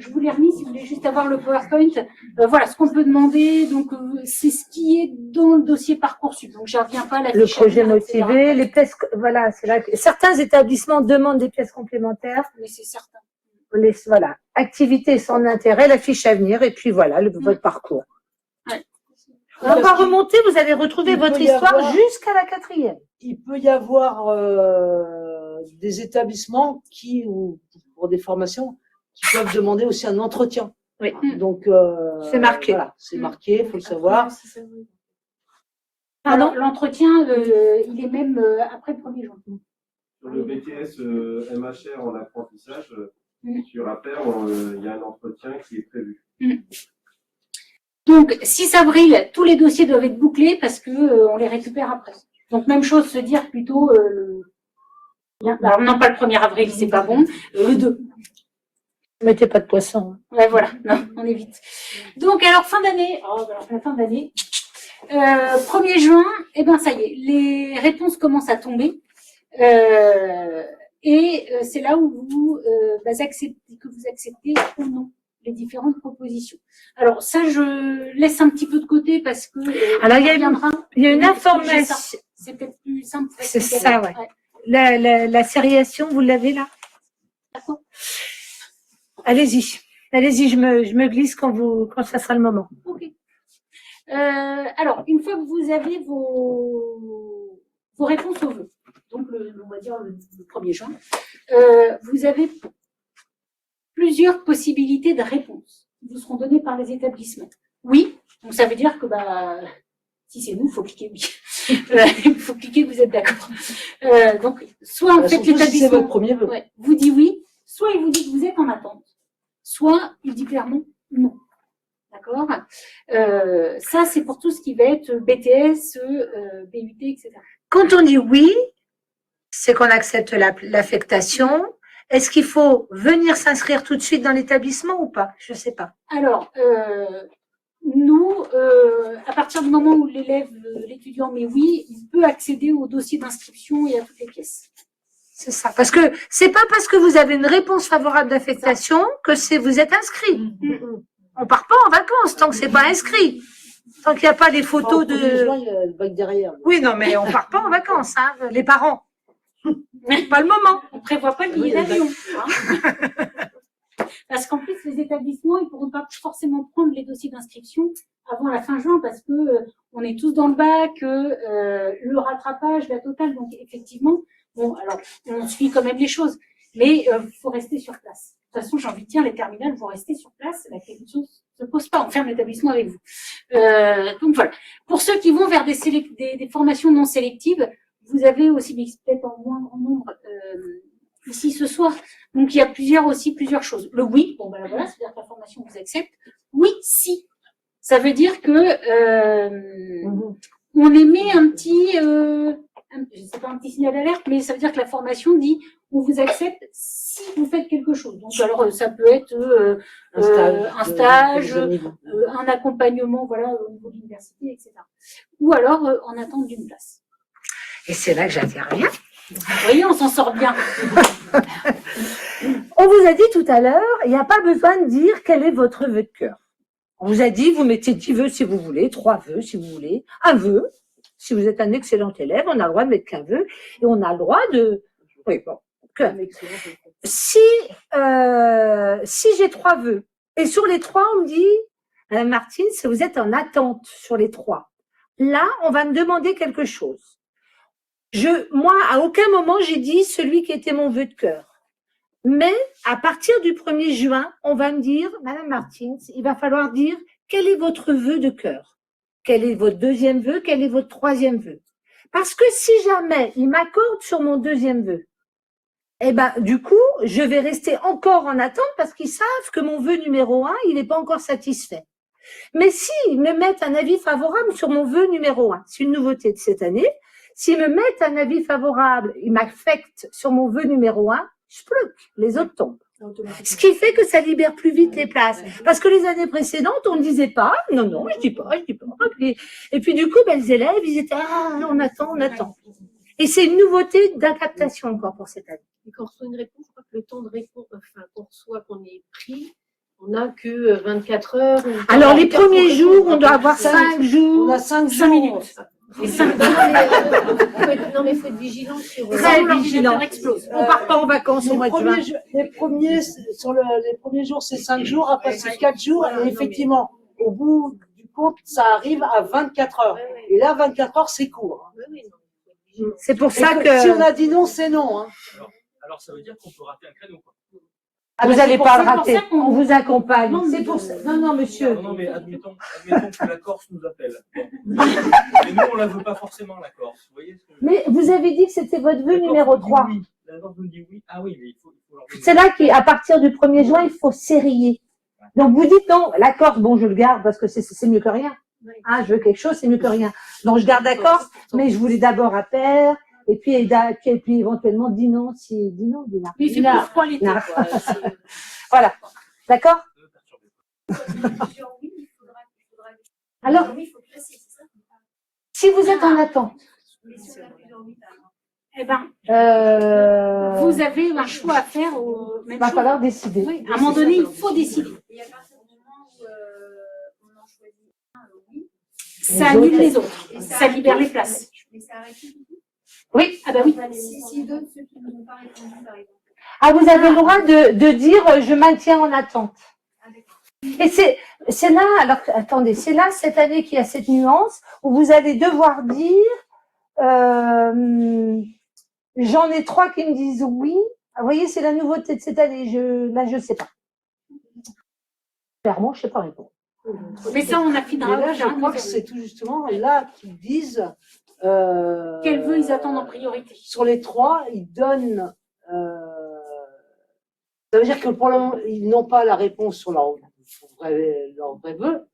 vous l'ai remis si vous voulez juste avoir le PowerPoint. Voilà ce qu'on peut demander. Donc c'est ce qui est dans le dossier Parcoursup. Donc j'y reviens pas. La Le fiche projet à venir, etc. motivé, les pièces, voilà, c'est là que certains établissements demandent des pièces complémentaires. Mais c'est certain. Voilà, activité sans intérêt, la fiche à venir, et puis voilà, votre parcours. Ouais. On va Parce qu'il- remonter, vous avez retrouvé il votre peut y histoire avoir- jusqu'à la 4e. Il peut y avoir des établissements qui, ou pour des formations, qui peuvent demander aussi un entretien. Oui. Donc, C'est marqué. Voilà, c'est marqué, il faut le savoir. Pardon Alors, l'entretien, il est même après le 1er juin. Sur le BTS MHR en apprentissage, Mm. sur APER, il y a un entretien qui est prévu. Donc, 6 avril, tous les dossiers doivent être bouclés parce que on les récupère après. Donc, même chose, se dire plutôt alors, non, pas le 1er avril, c'est pas bon. Le 2. Mettez pas de poisson. Ouais, voilà, non, on évite. Donc, alors, fin d'année. Oh, alors, la fin d'année. 1er juin, eh ben, ça y est, les réponses commencent à tomber. C'est là où vous acceptez ou non les différentes propositions. Alors, ça, je laisse un petit peu de côté parce que. Alors, il y a reviendra. une Oui, information. C'est peut-être plus simple. pour C'est expliquer. ça, ouais. La sériation, vous l'avez là? D'accord. Allez-y. Allez-y, je me glisse quand ça sera le moment. Ok. Alors, une fois que vous avez vos réponses aux vœux, donc on va dire le 1er juin, vous avez plusieurs possibilités de réponses qui vous seront données par les établissements. Oui, donc ça veut dire que si c'est nous, il faut cliquer oui. Il faut cliquer, vous êtes d'accord. Donc, soit en fait Surtout si c'est l'établissement votre premier vœu. vous dit oui, soit il vous dit que vous êtes en attente, soit il dit clairement non. D'accord. Ça, c'est pour tout ce qui va être BTS, BUT, etc. Quand on dit oui, c'est qu'on accepte l'affectation. Est-ce qu'il faut venir s'inscrire tout de suite dans l'établissement ou pas? Je sais pas. Alors, nous, à partir du moment où l'élève, l'étudiant met oui, il peut accéder au dossier d'inscription et à toutes les pièces. C'est ça. Parce que c'est pas parce que vous avez une réponse favorable d'affectation que vous êtes inscrit. On part pas en vacances tant que c'est pas inscrit. Tant qu'il n'y a pas des photos Au 1er de. juin, il y a le bac derrière. Oui, non, mais on part pas en vacances, hein, les parents. Pas le moment. On prévoit pas le billet d'avion. Parce qu'en plus, les établissements, ils pourront pas forcément prendre les dossiers d'inscription avant la fin juin parce que on est tous dans le bac, le rattrapage, la totale. Donc, effectivement, bon, alors, on suit quand même les choses. Mais, faut rester sur place. De toute façon, j'ai envie de dire, les terminales vont rester sur place. La question se pose pas. On ferme l'établissement avec vous. Donc, voilà. Pour ceux qui vont vers des formations non sélectives, vous avez aussi, mais peut-être en moins grand nombre, ici ce soir. Donc, il y a plusieurs choses. Le oui, bon, ben voilà, c'est-à-dire que la formation vous accepte. Oui, si. Ça veut dire que, on émet un petit, je sais pas, un petit signal d'alerte, mais ça veut dire que la formation dit, on vous accepte si vous faites quelque chose. Donc, alors, ça peut être, un stage, un accompagnement, voilà, au niveau de l'université, etc. Ou alors, en attente d'une place. Et c'est là que j'interviens. Vous voyez, on s'en sort bien. On vous a dit tout à l'heure, il n'y a pas besoin de dire quel est votre vœu de cœur. On vous a dit, vous mettez 10 vœux si vous voulez, 3 vœux si vous voulez, un vœu. Si vous êtes un excellent élève, on a le droit de mettre qu'un vœu et on a le droit de. Oui, bon. Si j'ai 3 vœux et sur les 3, on me dit, Madame Martine, si vous êtes en attente sur les 3, là, on va me demander quelque chose. Moi, à aucun moment, j'ai dit celui qui était mon vœu de cœur. Mais à partir du 1er juin, on va me dire, Madame Martins, il va falloir dire quel est votre vœu de cœur, quel est votre deuxième vœu, quel est votre troisième vœu. Parce que si jamais il m'accorde sur mon deuxième vœu, eh ben du coup, je vais rester encore en attente parce qu'ils savent que mon vœu numéro 1, il n'est pas encore satisfait. Mais s'ils me mettent un avis favorable sur mon vœu numéro 1, c'est une nouveauté de cette année, s'ils me mettent un avis favorable, ils m'affectent sur mon vœu numéro 1, je bloque, les autres tombent. Ce qui fait que ça libère plus vite les places. Parce que les années précédentes, on ne disait pas, non, je dis pas. Et puis du coup, les élèves, ils étaient, on attend. Et c'est une nouveauté d'incaptation encore pour cette année. Et quand on reçoit une réponse, je crois que le temps de réponse, enfin, qu'on reçoit, qu'on est pris, on n'a que 24 heures. Alors, les premiers jours, on doit avoir 5 jours. On a 5 5 minutes. Et 5 Non, mais il faut être vigilant sur. Très l'ordinateur vigilant. explose. On part pas en vacances au mois de juin. les premiers jours, c'est 5 jours, après c'est 4 jours, et effectivement, au bout du compte, ça arrive à 24 heures. Et là, 24 heures, c'est court. Oui, oui, non, il faut être vigilant. C'est pour ça Et si on que a dit non, c'est non. Hein. Alors, ça veut dire qu'on peut rater un créneau, quoi. vous n'allez pas le c'est pour rater. ça qu'on- On vous accompagne. Non, C'est mais- pour ça. Non, non, monsieur. Non, mais admettons que la Corse nous appelle. Bon. Mais nous, on la veut pas forcément, la Corse. Vous voyez ce que je veux dire? Mais vous avez dit que c'était votre vœu La Corse numéro nous dit 3. oui. La Corse nous dit oui. Ah oui, mais il faut leur donner. C'est là qu'à partir du 1er juin, il faut serrer. Donc vous dites non, la Corse, bon, je le garde parce que c'est mieux que rien. Ah, je veux quelque chose, c'est mieux que rien. Donc je garde la Corse, mais je voulais d'abord à Père, et puis éventuellement dis non, dis là. Mais il fait plus froid l'été, Non. quoi. C'est- Voilà. D'accord? Plusieurs oui, il faudra. Alors, Oui, il faut classer, c'est ça? si vous êtes en attente, Mais si on a plusieurs oui, par exemple. Eh ben, vous vous avez un choix à faire au même va chose. falloir décider. Oui, à un moment donné, il faut décider. Et à partir du moment où on en choisit un, oui. Ça annule les autres. Et Ça libère les places. Mais ça arrête tout. Oui. Ah bah oui. Si d'autres, ceux qui ne nous ont pas répondu, par exemple. Ah, vous avez le droit de dire je maintiens en attente. Ah, d'accord. Et c'est là, alors attendez, c'est là cette année qu'il y a cette nuance où vous allez devoir dire j'en ai 3 qui me disent oui. Ah, vous voyez, c'est la nouveauté de cette année. Je sais pas. Clairement, je sais pas répondre. Mais ça, on Et affinera. là, je crois que c'est tout justement là qu'ils disent. Quel vœu ils attendent en priorité. Sur les 3, ils donnent. Ça veut dire que pour le moment, ils n'ont pas la réponse sur leur vrai vœu.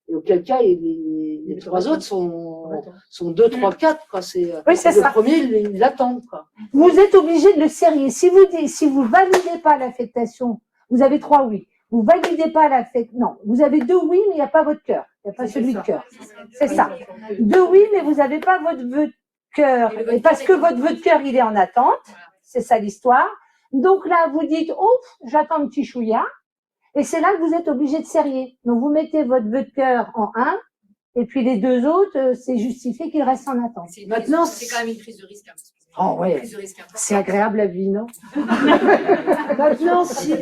Et auquel cas, les 3 autres sont 2, 3, 4. Quoi. Oui, c'est le ça. premier, ils l'attendent. Quoi. Vous êtes obligé de le serrer. Si vous validez pas l'affectation, vous avez 3 oui. Vous validez pas l'affectation. Non, vous avez 2 oui, mais il n'y a pas votre cœur. Il n'y a pas celui de cœur. C'est ça. 2 oui, mais vous n'avez pas votre vœu de cœur. Et parce que votre vœu de cœur, il est en attente. C'est ça l'histoire. Donc là, vous dites, ouf, j'attends un petit chouïa. Et c'est là que vous êtes obligé de serrer. Donc vous mettez votre vœu de cœur en 1. Et puis les 2 autres, c'est justifié qu'ils restent en attente. Maintenant, C'est quand même une prise de risque. Hein, Oh ouais. prise de risque importante. C'est agréable la vie, non? Maintenant, si.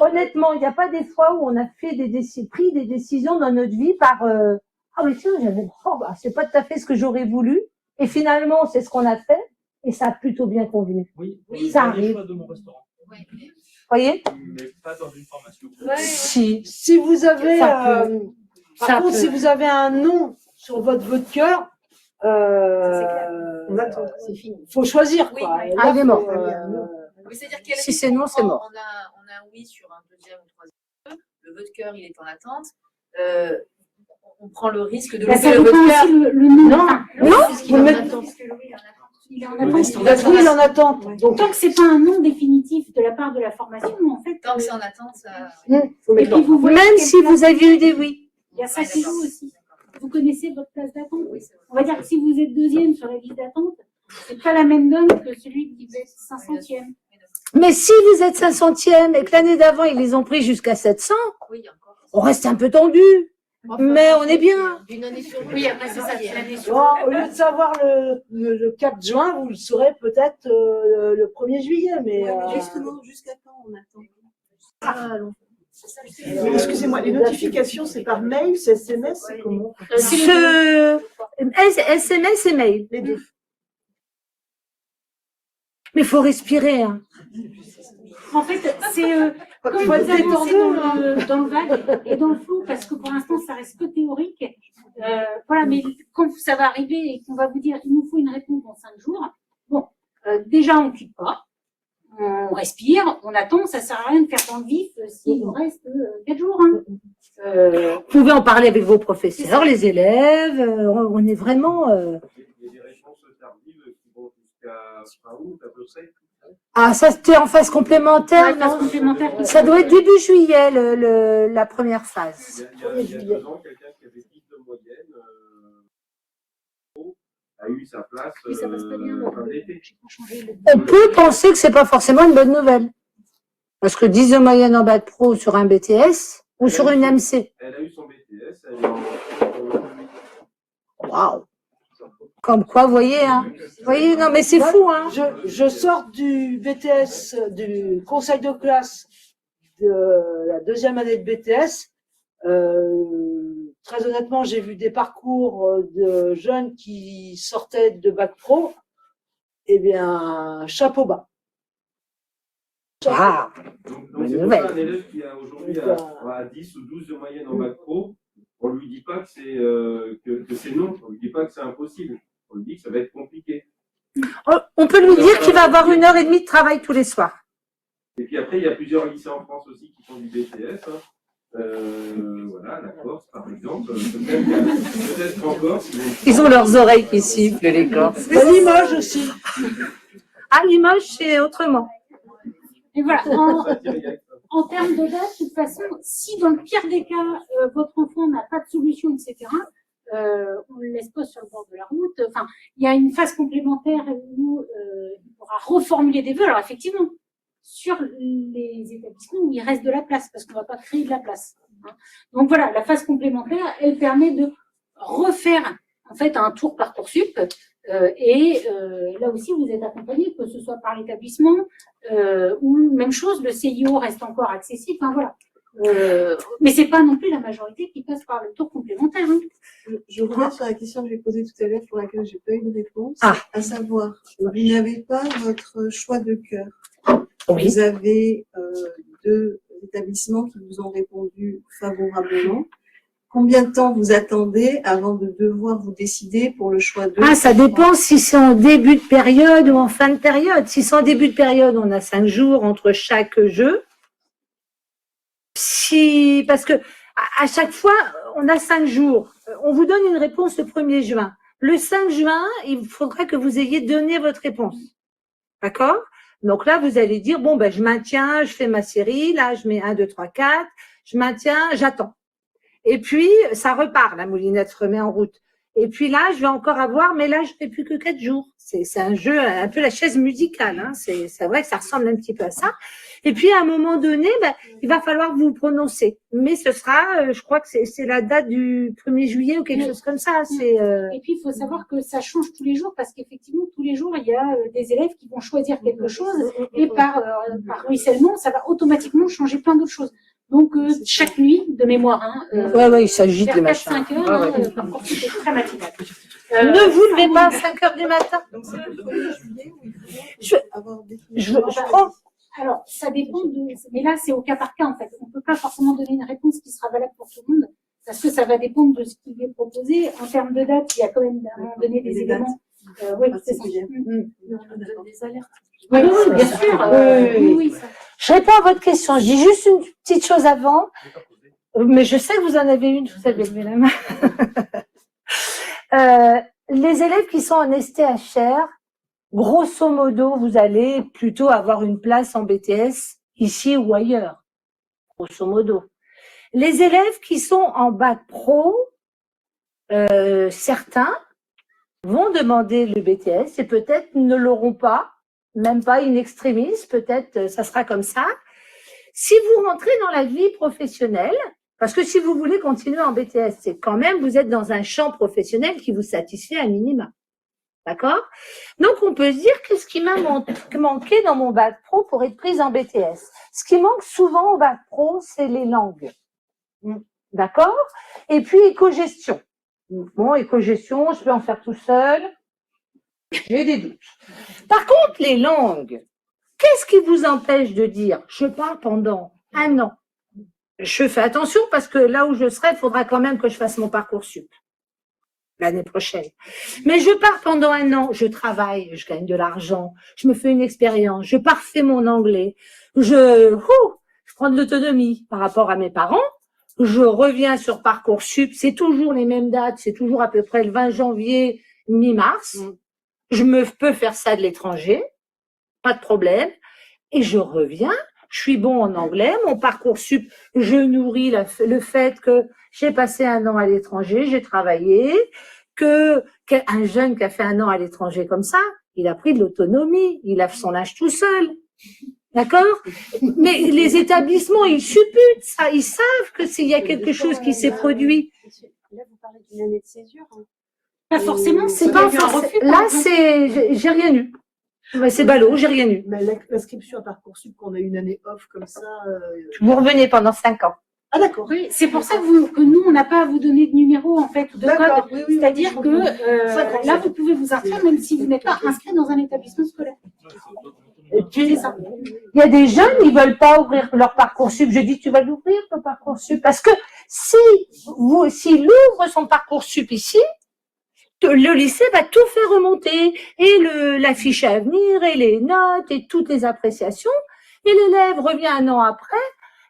Honnêtement, il n'y a pas des fois où on a fait pris des décisions dans notre vie par ah mais tiens, c'est pas tout à fait ce que j'aurais voulu, et finalement c'est ce qu'on a fait, et ça a plutôt bien convenu. Oui, ça j'ai arrive. le choix de mon restaurant. Ouais. Voyez? Mais pas dans une formation. Si. Si vous avez. Ça peut. Par Ça contre, peut. si vous avez un non sur votre vœu de cœur, On attend, c'est fini. faut choisir. Oui, Quoi. oui. Et Ah, il est mort. Oui, c'est-à-dire qu'elle Si c'est non, c'est mort. On a un oui sur un deuxième ou troisième vœu. Le vœu de cœur, il est en attente. On prend le risque de Bah, ça lever le vœu dépend de cœur. aussi le nom. Non. Enfin, Non, Puisqu'il vous est en mettez- attente. il est en Oui, attente. oui, Oui, il est en attente. Donc, Tant que c'est pas un nom définitif de la part de la formation, en fait. Tant que c'est en attente, ça. faut Et mettre puis vous voyez Même quelle si place- vous avez eu des oui. Il y a ça qui joue aussi. Vous connaissez votre place d'attente. Oui, c'est vrai. On va dire que si vous êtes deuxième sur la liste d'attente, c'est pas la même donne que celui qui va être 500e. Mais si vous êtes 500e et que l'année d'avant ils les ont pris jusqu'à 700, Oui, il y a encore. on reste un peu tendu. Mais on est bien. D'une année sur l'autre. Oui, après c'est ça, c'est l'année sur Bon, au lieu de savoir le 4 juin, vous le saurez peut-être le 1er juillet. Mais, Justement, jusqu'à quand on attend? Ah, long. Excusez-moi, les notifications, c'est par mail, c'est SMS, c'est comment? SMS et mail. Les deux. Mais il faut respirer. Hein. En fait, c'est comme vous faut être avancez détendu, dans le vague et dans le flou, parce que pour l'instant, ça reste que théorique. Voilà, mais quand ça va arriver et qu'on va vous dire, il nous faut une réponse dans 5 jours, bon, déjà, on ne quitte pas, on respire, on attend, ça sert à rien de faire dans le vif s'il nous reste 4 jours. Hein. Vous pouvez en parler avec vos professeurs, les élèves. On est vraiment. Il y a des réponses tardives qui vont jusqu'à fin août à peu près. Ah, ça c'était en phase complémentaire, Ouais, phase non? complémentaire. Ça doit être début juillet, la première phase. Il y a 2 ans, quelqu'un qui avait 10 de moyenne, a eu sa place Oui, ça passe pas bien. fin d'été. J'ai pas changé le- On peut penser que c'est pas forcément une bonne nouvelle. Parce que 10 de moyenne en bac pro sur un BTS ou sur une MC. Elle a eu son BTS, elle est en Waouh! Comme quoi, vous voyez, hein? Vous voyez, non, mais c'est fou, hein? Je sors du BTS, du conseil de classe de la deuxième année de BTS. Très honnêtement, j'ai vu des parcours de jeunes qui sortaient de bac pro. Eh bien, chapeau bas. Ah! Donc Bonne c'est pour nouvelle. ça un élève qui a aujourd'hui à 10 ou 12 de moyenne en bac pro, on lui dit pas que c'est que c'est non, on lui dit pas que c'est impossible, on lui dit que ça va être compliqué. On peut lui dire qu'il va avoir 1h30 de travail tous les soirs. Et puis après, il y a plusieurs lycées en France aussi qui font du BTS. Hein. Voilà, la Corse par exemple. Peut-être qu'en Corse, Ils ont leurs oreilles qui sifflent, les Corses. À Limoges aussi. À Limoges, c'est autrement. Et voilà, en termes de date, de toute façon, si dans le pire des cas, votre enfant n'a pas de solution, etc., on le laisse pas sur le bord de la route. Enfin, il y a une phase complémentaire où il pourra reformuler des vœux. Alors effectivement, sur les établissements où il reste de la place, parce qu'on va pas créer de la place. Hein. Donc voilà, la phase complémentaire, elle permet de refaire en fait un tour Parcoursup. Là aussi, vous êtes accompagné, que ce soit par l'établissement ou même chose, le CIO reste encore accessible. Enfin voilà. Mais c'est pas non plus la majorité qui passe par le tour complémentaire. Hein. Je reviens sur la question que j'ai posée tout à l'heure pour laquelle j'ai pas eu de réponse, Ah. à savoir, vous n'avez pas votre choix de cœur. Oui. Vous avez 2 établissements qui vous ont répondu favorablement. Combien de temps vous attendez avant de devoir vous décider pour le choix de... Ah, ça dépend si c'est en début de période ou en fin de période. Si c'est en début de période, on a 5 jours entre chaque jeu. Parce que à chaque fois, on a 5 jours. On vous donne une réponse le 1er juin. Le 5 juin, il faudra que vous ayez donné votre réponse. D'accord? Donc là, vous allez dire, bon, ben, je maintiens, je fais ma série. Là, je mets 1, 2, 3, 4. Je maintiens, j'attends. Et puis, ça repart, la moulinette se remet en route. Et puis là, je vais encore avoir, mais là, je n'ai plus que 4 jours. C'est un jeu, un peu la chaise musicale. Hein. C'est vrai que ça ressemble un petit peu à ça. Et puis, à un moment donné, ben, il va falloir vous prononcer. Mais ce sera, je crois que c'est la date du 1er juillet ou quelque chose comme ça. Et puis, il faut savoir que ça change tous les jours parce qu'effectivement, tous les jours, il y a des élèves qui vont choisir quelque chose et par ruissellement, ça va automatiquement changer plein d'autres choses. Donc, chaque nuit, de mémoire, hein, ouais, il s'agit vers les machins. 4-5 heures, par contre, c'est très matinal. Ne vous levez pas à 5 heures du matin. Donc c'est le 1er juillet où il Je- faut avoir défini. Je prends. Alors, ça dépend de, mais là, c'est au cas par cas, en fait. On peut pas forcément donner une réponse qui sera valable pour tout le monde, parce que ça va dépendre de ce qui est proposé. En termes de date, il y a quand même, à un moment donné, des éléments. Oui, c'est ça. Des alertes. Oui, bien sûr. Oui, ça. Je réponds à votre question. Je dis juste une petite chose avant, mais je sais que vous en avez une, vous avez levé la main. Les élèves qui sont en STHR, grosso modo, vous allez plutôt avoir une place en BTS ici ou ailleurs, grosso modo. Les élèves qui sont en bac pro, certains vont demander le BTS et peut-être ne l'auront pas, même pas in extremis, peut-être ça sera comme ça. Si vous rentrez dans la vie professionnelle, parce que si vous voulez continuer en BTS, c'est quand même, vous êtes dans un champ professionnel qui vous satisfait à minima. D'accord? Donc, on peut se dire qu'est-ce qui m'a manqué dans mon bac pro pour être prise en BTS. Ce qui manque souvent au bac pro, c'est les langues. D'accord? Et puis, éco-gestion. Bon, éco-gestion, je peux en faire tout seul. J'ai des doutes. Par contre, les langues, qu'est-ce qui vous empêche de dire je pars pendant 1 an? Je fais attention parce que là où je serai, il faudra quand même que je fasse mon Parcoursup l'année prochaine. Mais je pars pendant 1 an, je travaille, je gagne de l'argent, je me fais une expérience, je parfais mon anglais, je prends de l'autonomie par rapport à mes parents, je reviens sur Parcoursup, c'est toujours les mêmes dates, c'est toujours à peu près le 20 janvier, mi-mars. Je peux faire ça de l'étranger, pas de problème, et je reviens. Je suis bon en anglais, mon Parcoursup, je nourris le fait que j'ai passé 1 an à l'étranger, j'ai travaillé, qu'un jeune qui a fait 1 an à l'étranger comme ça, il a pris de l'autonomie, il lave son linge tout seul. D'accord? Mais les établissements, ils supputent ça, ils savent que s'il y a quelque chose qui s'est produit. Là, vous parlez d'une année de césure. Hein. Pas forcément, C'est pas refus. là, j'ai rien eu. Mais c'est ballot, j'ai rien eu. Mais l'inscription à Parcoursup, qu'on a une année off comme ça. Vous revenez pendant 5 ans. Ah d'accord. Oui, c'est pour ça que nous, on n'a pas à vous donner de numéro, en fait, ou de D'accord, code. oui, oui, C'est-à-dire oui, que je comprends. là, vous pouvez vous inscrire même si vous n'êtes pas inscrit dans un établissement scolaire. Et puis, C'est ça. il y a des jeunes, ils veulent pas ouvrir leur Parcoursup. Je dis, tu vas l'ouvrir, ton Parcoursup. Parce que s'il ouvre son Parcoursup ici, le lycée va tout faire remonter. Et la fiche à venir, et les notes, et toutes les appréciations. Et l'élève revient 1 an après.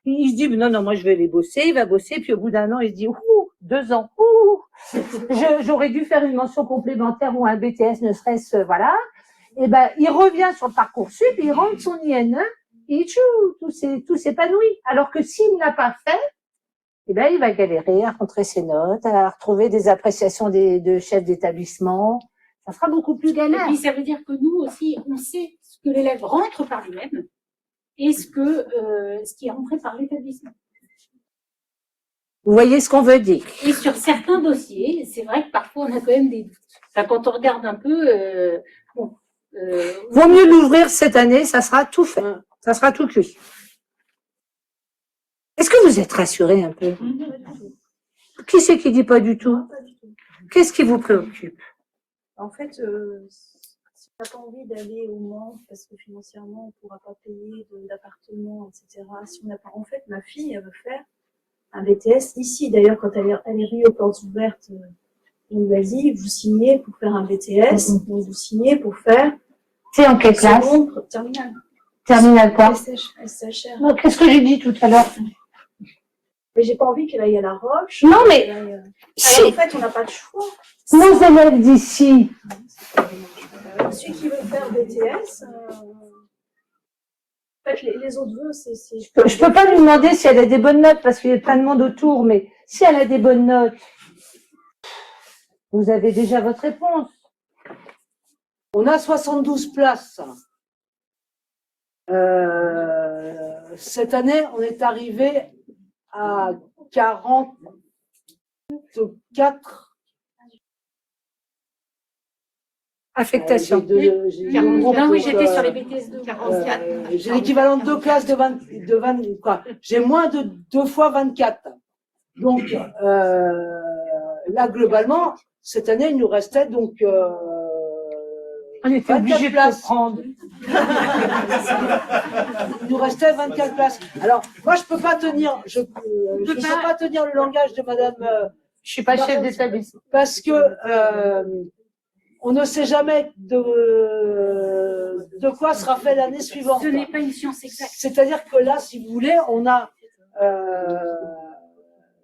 Il se dit, non, moi, je vais les bosser. Il va bosser. Puis au bout d'1 an, il se dit, 2 ans, j'aurais dû faire une mention complémentaire ou un BTS, ne serait-ce, voilà. Et ben, il revient sur le Parcoursup, il rentre son IN1, il tout s'épanouit. Alors que s'il n'a pas fait, eh ben, il va galérer à rentrer ses notes, à retrouver des appréciations de chefs d'établissement. Ça sera beaucoup plus Et galère. puis, ça veut dire que nous aussi, on sait ce que l'élève rentre par lui-même et ce qui est rentré par l'établissement. Vous voyez ce qu'on veut dire. Et sur certains dossiers, c'est vrai que parfois, on a quand même des doutes. Enfin, quand on regarde un peu, Vaut mieux l'ouvrir cette année, ça sera tout fait. Ça sera tout cuit. Est-ce que vous êtes rassurés un peu? Qui c'est qui dit pas du tout? Qu'est-ce qui vous préoccupe? En fait, si on n'a pas envie d'aller au Mans parce que financièrement on ne pourra pas payer d'appartement, etc. Si on n'a pas, en fait, ma fille, elle veut faire un BTS ici. D'ailleurs, quand elle est venue aux portes ouvertes, on lui a dit, vous signez pour faire un BTS, donc vous signez pour faire. C'est en quelle classe? Seconde, terminale. Terminale quoi? SHR. Qu'est-ce que j'ai dit tout à l'heure? Mais j'ai pas envie qu'elle aille à la Roche. Non, mais si. En fait, on n'a pas de choix. nos élèves d'ici, Celui qui veut faire BTS, en fait, les autres vœux, c'est. je peux pas lui demander si elle a des bonnes notes parce qu'il y a plein de monde autour, mais si elle a des bonnes notes, vous avez déjà votre réponse. On a 72 places. Cette année, on est arrivé à 44 affectations. oui, j'étais sur les BTS2. 44. J'ai l'équivalent de 2 classes de 20 quoi. J'ai moins de 2 fois 24. Donc, là, globalement, cette année, il nous restait donc On était obligé de places. prendre. Il nous restait 24 places. Alors, moi, je peux pas tenir, je peux pas tenir le langage de Madame. Je suis pas chef d'établissement. Parce que on ne sait jamais de quoi sera fait l'année suivante. Ce n'est pas une science exacte. C'est-à-dire que là, si vous voulez, on a,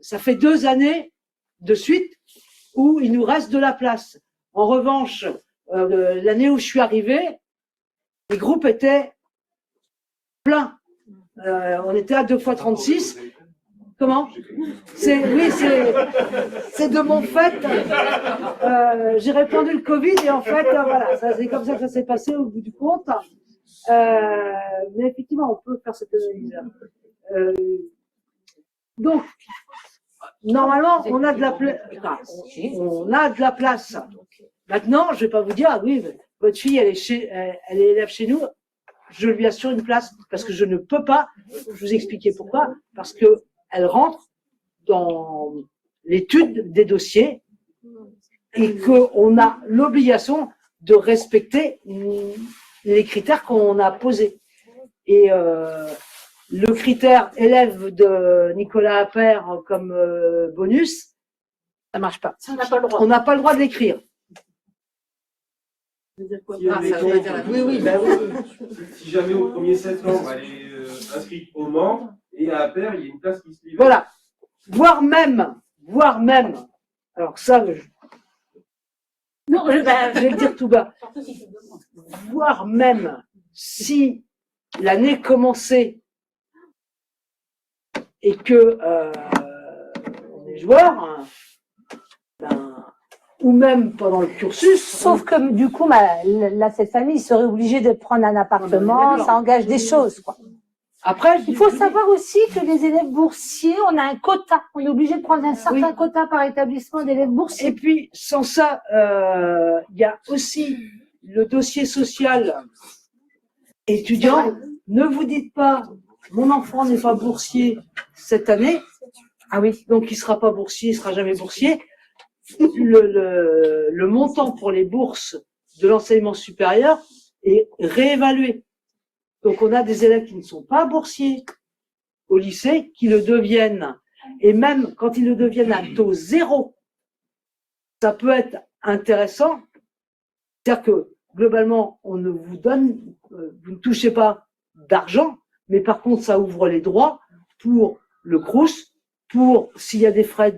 ça fait 2 années de suite où il nous reste de la place. En revanche, l'année où je suis arrivé, les groupes étaient pleins. On était à 2 fois 36. Comment? C'est de mon fait. J'ai répondu le Covid et en fait, voilà, c'est comme ça que ça s'est passé au bout du compte. Mais effectivement, on peut faire cette analyse. Donc, normalement, on a de la place. On a de la place. Maintenant, je vais pas vous dire, ah oui, votre fille, elle est élève chez nous. Je lui assure une place parce que je ne peux pas. Je vais vous expliquer pourquoi. Parce que elle rentre dans l'étude des dossiers et qu'on a l'obligation de respecter les critères qu'on a posés. Et le critère élève de Nicolas Appert comme bonus, ça marche pas. Ça, on n'a pas le droit. On n'a pas le droit de l'écrire. Si oui, Si jamais au 1er septembre, elle est inscrite au Mans et à Appert, il y a une place qui se libère. Voilà. Voire même, alors ça, Non, je vais le dire tout bas, voire même si l'année commençait et que on est joueur, ben, ou même pendant le cursus. Sauf que du coup, là, cette famille serait obligée de prendre un appartement, ça engage des choses, quoi. Après, Il faut savoir aussi que les élèves boursiers, on a un quota. On est obligé de prendre un certain quota par établissement d'élèves boursiers. et puis, sans ça, il y a aussi le dossier social étudiant. Ne vous dites pas, mon enfant n'est pas boursier cette année. Ah oui. Donc, il sera pas boursier, il sera jamais boursier. Le montant pour les bourses de l'enseignement supérieur est réévalué. Donc, on a des élèves qui ne sont pas boursiers au lycée, qui le deviennent. Et même quand ils le deviennent à taux zéro, ça peut être intéressant. C'est-à-dire que, globalement, on ne vous donne, vous ne touchez pas d'argent, mais par contre, ça ouvre les droits pour le Crous, pour s'il y a des frais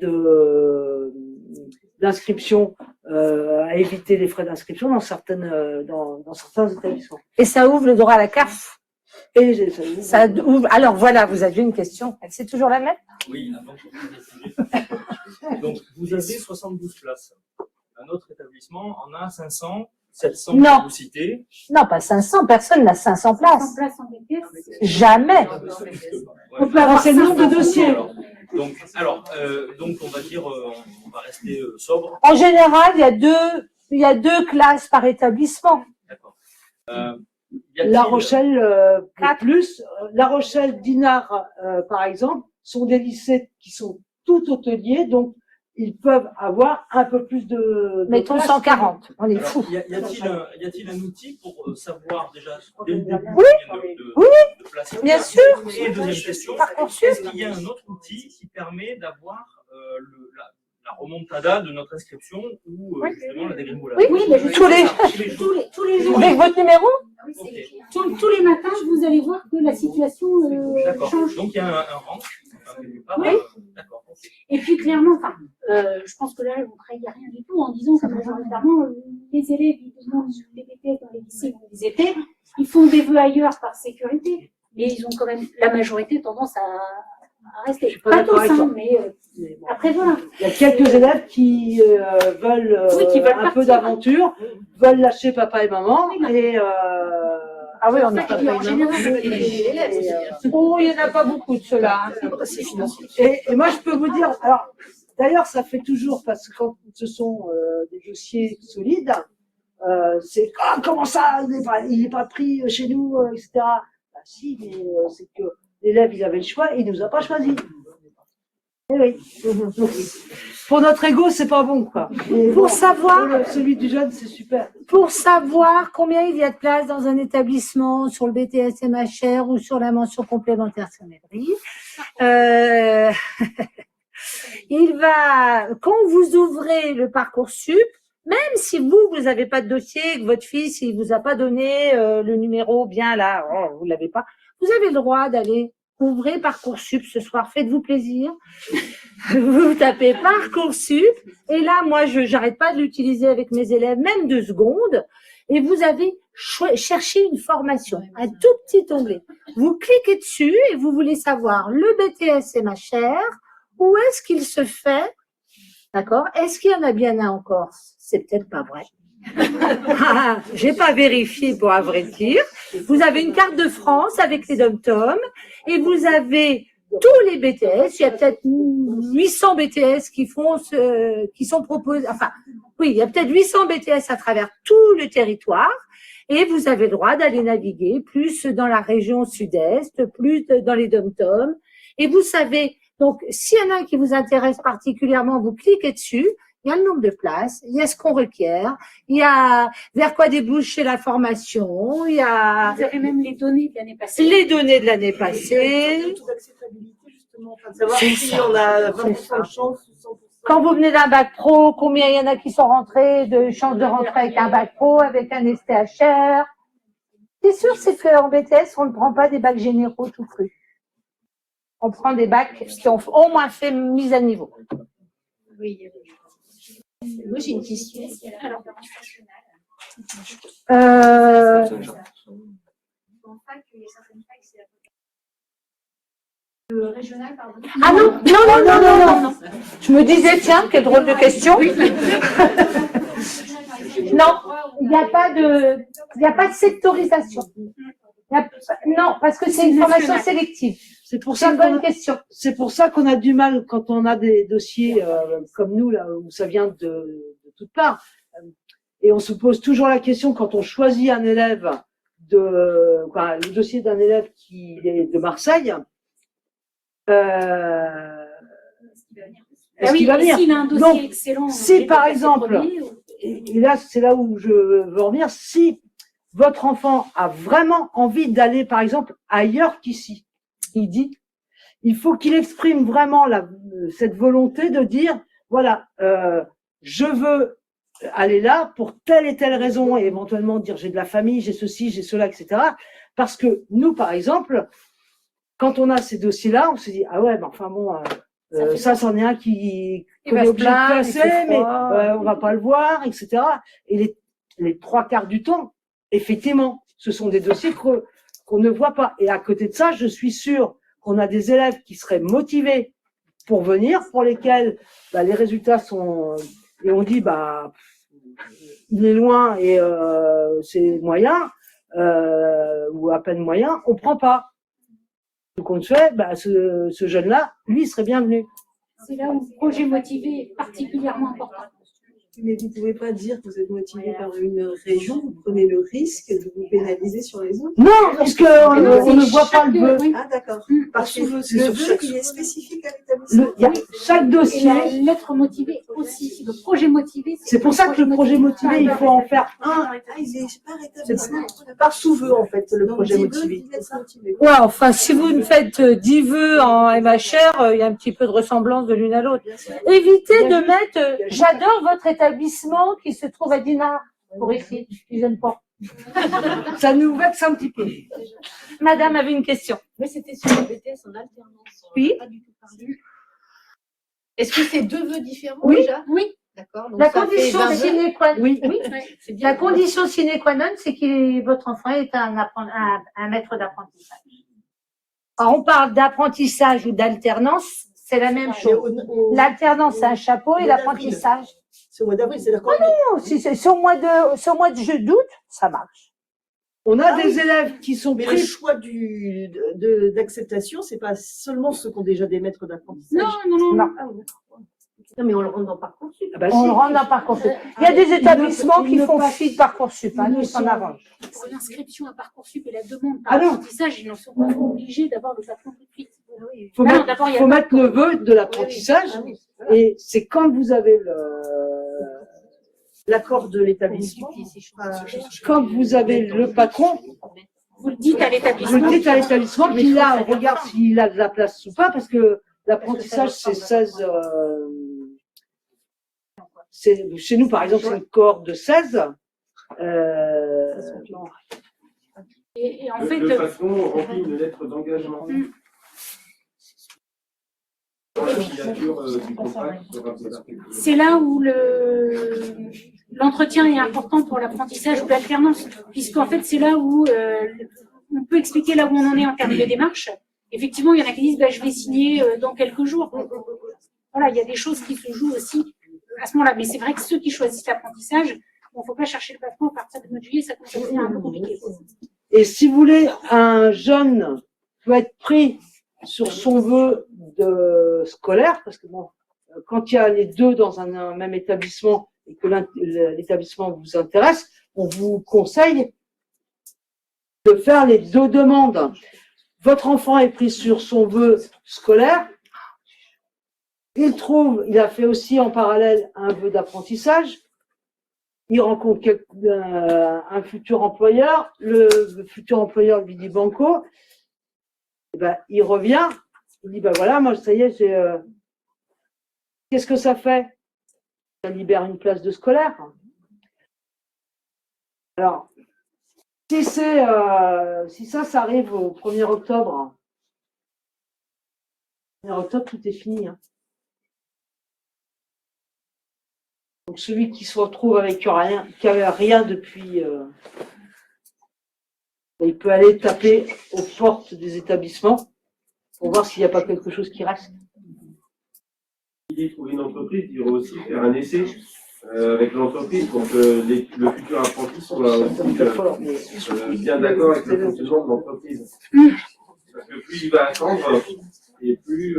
d'inscription, à éviter les frais d'inscription dans certains établissements. Et ça ouvre le droit à la CAF. Et Ça ouvre. Alors voilà, vous aviez une question. C'est toujours la même? Oui, avant qu'on change de sujet. Donc, vous avez 72 places. Un autre établissement en a 500, 700 Non. que vous citez. Non, pas 500. Personne n'a 500 places. 100 places en BTS. Jamais. On peut avoir c'est le nombre de 500 dossiers. Donc, on va dire, on va rester sobre. En général, il y a deux classes par établissement. D'accord. Y a-t-il- La Rochelle, plus, La Rochelle, Dinard, par exemple, sont des lycées qui sont tout hôteliers, donc ils peuvent avoir un peu plus de Mettons places. 140. On est Alors, fous. y a-t-il un outil pour savoir déjà dès le début Oui, de placer bien quelqu'un? sûr. Et deuxième question, Parcoursup. est-ce qu'il y a un autre outil qui permet d'avoir la remontada de notre inscription ou justement la dégringolade? Oui, mais tous les Tous les jours, avec votre numéro. Ok. tous les matins, vous allez voir que la situation D'accord. change. Donc il y a un rank. quelque part, Oui. D'accord. Ok. Et puis clairement, enfin, je pense que là, on ne trahit rien du tout en disant que majoritairement, les élèves, ils demandent sur les BTS dans les lycées où ils étaient, ils font des vœux ailleurs par sécurité, mais ils ont quand même, la majorité, tendance à rester. suis pas Pas d'accord tous, avec hein, toi. mais Mais bon. après, voilà. Il y a quelques élèves qui veulent, Oui, qui veulent un peu partir. d'aventure, veulent lâcher papa et maman, et Ah oui, on est Et en général, Oh, il n'y en a pas beaucoup de ceux-là. et moi je peux vous dire, alors d'ailleurs ça fait toujours, parce que quand ce sont des dossiers solides, c'est comment ça, il n'est pas pris chez nous, etc. Bah si, mais c'est que l'élève il avait le choix et il nous a pas choisi. Eh oui. Donc, pour notre ego, c'est pas bon, quoi. Et Pour bon, savoir- pour celui du jeune, c'est super. Pour savoir combien il y a de places dans un établissement sur le BTS MHR ou sur la mention complémentaire Saint-Médry, quand vous ouvrez le Parcoursup, même si vous n'avez pas de dossier, que votre fils, il vous a pas donné le numéro bien là, vous l'avez pas, vous avez le droit d'aller ouvrir Parcoursup ce soir, faites-vous plaisir. Vous tapez Parcoursup, et là, moi, j'arrête pas de l'utiliser avec mes élèves, même 2 secondes, et vous avez cherché une formation, un tout petit onglet. Vous cliquez dessus et vous voulez savoir le BTS MHR, où est-ce qu'il se fait, d'accord? Est-ce qu'il y en a bien un encore? C'est peut-être pas vrai. J'ai pas vérifié pour à vrai dire. Vous avez une carte de France avec les dom-toms et vous avez tous les BTS. Il y a peut-être 800 BTS qui sont proposés. Enfin, oui, il y a peut-être 800 BTS à travers tout le territoire et vous avez le droit d'aller naviguer plus dans la région sud-est, plus dans les dom-toms. Et vous savez, donc, s'il y en a un qui vous intéresse particulièrement, vous cliquez dessus. Il y a le nombre de places, il y a ce qu'on requiert, il y a vers quoi débouche la formation, il y a vous avez même les données de l'année passée. les données de l'année passée. Savoir si on a 20% de chance ou 100%. Quand vous venez d'un bac pro, combien il y en a qui sont rentrés, de chances de rentrer avec un bac pro, avec un STHR. C'est sûr, c'est qu'en BTS, on ne prend pas des bacs généraux tout crus. On prend des bacs qui ont au moins fait mise à niveau. Oui. Moi, j'ai une question. Alors, Régional, pardon. Ah non. Je me disais, tiens, quelle drôle de question. Non, il n'y a pas de sectorisation. Non, parce que c'est une formation sélective. C'est pour C'est ça une qu'on bonne question. C'est pour ça qu'on a du mal quand on a des dossiers comme nous, là, où ça vient de toutes parts. Et on se pose toujours la question quand on choisit un élève le dossier d'un élève qui est de Marseille, est-ce qu'il va venir? S'il a un dossier Donc, excellent, si par exemple, et là c'est là où je veux en venir, si votre enfant a vraiment envie d'aller par exemple ailleurs qu'ici, il faut qu'il exprime vraiment cette volonté de dire voilà, je veux aller là pour telle et telle raison, et éventuellement dire j'ai de la famille, j'ai ceci, j'ai cela, etc. Parce que nous, par exemple, quand on a ces dossiers-là, on se dit ah ouais, ben enfin bon, ça c'en est un qu'on est obligé de classer, mais on va pas le voir, etc. Et les 3/4 du temps, effectivement, ce sont des dossiers qu'on ne voit pas. Et à côté de ça, je suis sûre qu'on a des élèves qui seraient motivés pour venir, pour lesquels les résultats sont... Et on dit, il est loin et c'est moyen, ou à peine moyen, on prend pas. Donc on fait, ce jeune-là, lui, il serait bienvenu. C'est là où le projet motivé est particulièrement important. Mais vous ne pouvez pas dire que vous êtes motivé par une région, vous prenez le risque de vous pénaliser sur les autres. Non, parce qu'on ne voit pas le vœu. Ah d'accord. Parce que Le vœu, il est spécifique à l'établissement. il y a chaque Et dossier. la lettre motivée aussi, le projet motivé. C'est pour ça que le projet motivé, il faut en faire un. Ah, il est par établissement. Par sous-vœu, en fait, le Donc, projet 10 vœux, motivé. 10 lettres motivées. Ouais, enfin, si vous me faites 10 vœux en MHR, il y a un petit peu de ressemblance de l'une à l'autre. Évitez de mettre j'adore votre établissement qui se trouve à Dinard, pour ici, qui gêne pas. Ça nous vexe un petit peu. Madame avait une question. Mais c'était sur le BTS en alternance. On Oui. n'a pas du tout parlé. Est-ce que c'est 2 vœux différents Oui. déjà? Oui. D'accord. Donc La ça fait condition 20 vœux. sine qua non, Oui. C'est bien. la condition sine qua non, c'est que votre enfant est un maître d'apprentissage. Alors, on parle d'apprentissage ou d'alternance, c'est la même chose. L'alternance, c'est un chapeau et l'apprentissage. C'est au mois d'avril, c'est-à-dire qu'on Non, si c'est au mois de d'août, ça marche. On a des élèves qui sont mais le pris. choix d'acceptation, c'est pas seulement ceux qui ont déjà des maîtres d'apprentissage. Non. Non. Ah oui, d'accord. Non, mais on le rentre dans Parcoursup. Ah bah On si. le rentre dans Parcoursup. Il y a des établissements qui font fi de Parcoursup, qui s'en arrangent. Pour l'inscription à Parcoursup et la demande Ah non. d'apprentissage, ils n'en sont pas obligés d'avoir le patron tout de suite. Faut Non, mettre, d'abord, il y a faut le mettre le vœu de l'apprentissage. Ah oui. Et c'est quand vous avez L'accord de l'établissement. quand vous avez le patron, Vous le dites à vous l'établissement. le dites à l'établissement qu'il regarde s'il a de la place ou pas, parce que l'apprentissage, c'est 16, chez nous, par exemple, c'est une cohorte de 16. Et en Le fait, patron remplit une lettre d'engagement. La signature du contrat qui sera faite. c'est là où l'entretien est important pour l'apprentissage ou l'alternance, puisqu'en fait, c'est là où on peut expliquer là où on en est en termes de démarche. Effectivement, il y en a qui disent je vais signer dans quelques jours. Voilà, il y a des choses qui se jouent aussi à ce moment-là. Mais c'est vrai que ceux qui choisissent l'apprentissage, il ne faut pas chercher le patron à partir du mois de juillet, ça commence à devenir un peu compliqué. Et si vous voulez, un jeune peut être pris sur son vœu scolaire, parce que bon, quand il y a les deux dans un même établissement et que l'établissement vous intéresse, on vous conseille de faire les deux demandes. Votre enfant est pris sur son vœu scolaire. Il a fait aussi en parallèle un vœu d'apprentissage. Il rencontre un futur employeur. Le futur employeur lui dit banco. Il revient. Il dit voilà, moi ça y est, qu'est-ce que ça fait? Ça libère une place de scolaire. Alors, si ça arrive au 1er octobre, 1er octobre, tout est fini. Hein. Donc celui qui se retrouve avec rien, qui avait rien depuis, il peut aller taper aux portes des établissements pour voir s'il n'y a pas quelque chose qui reste. L'idée de trouver une entreprise, il faut aussi faire un essai avec l'entreprise pour que le futur apprenti soit aussi bien d'accord avec le fonctionnement de l'entreprise. Parce que plus il va attendre, et plus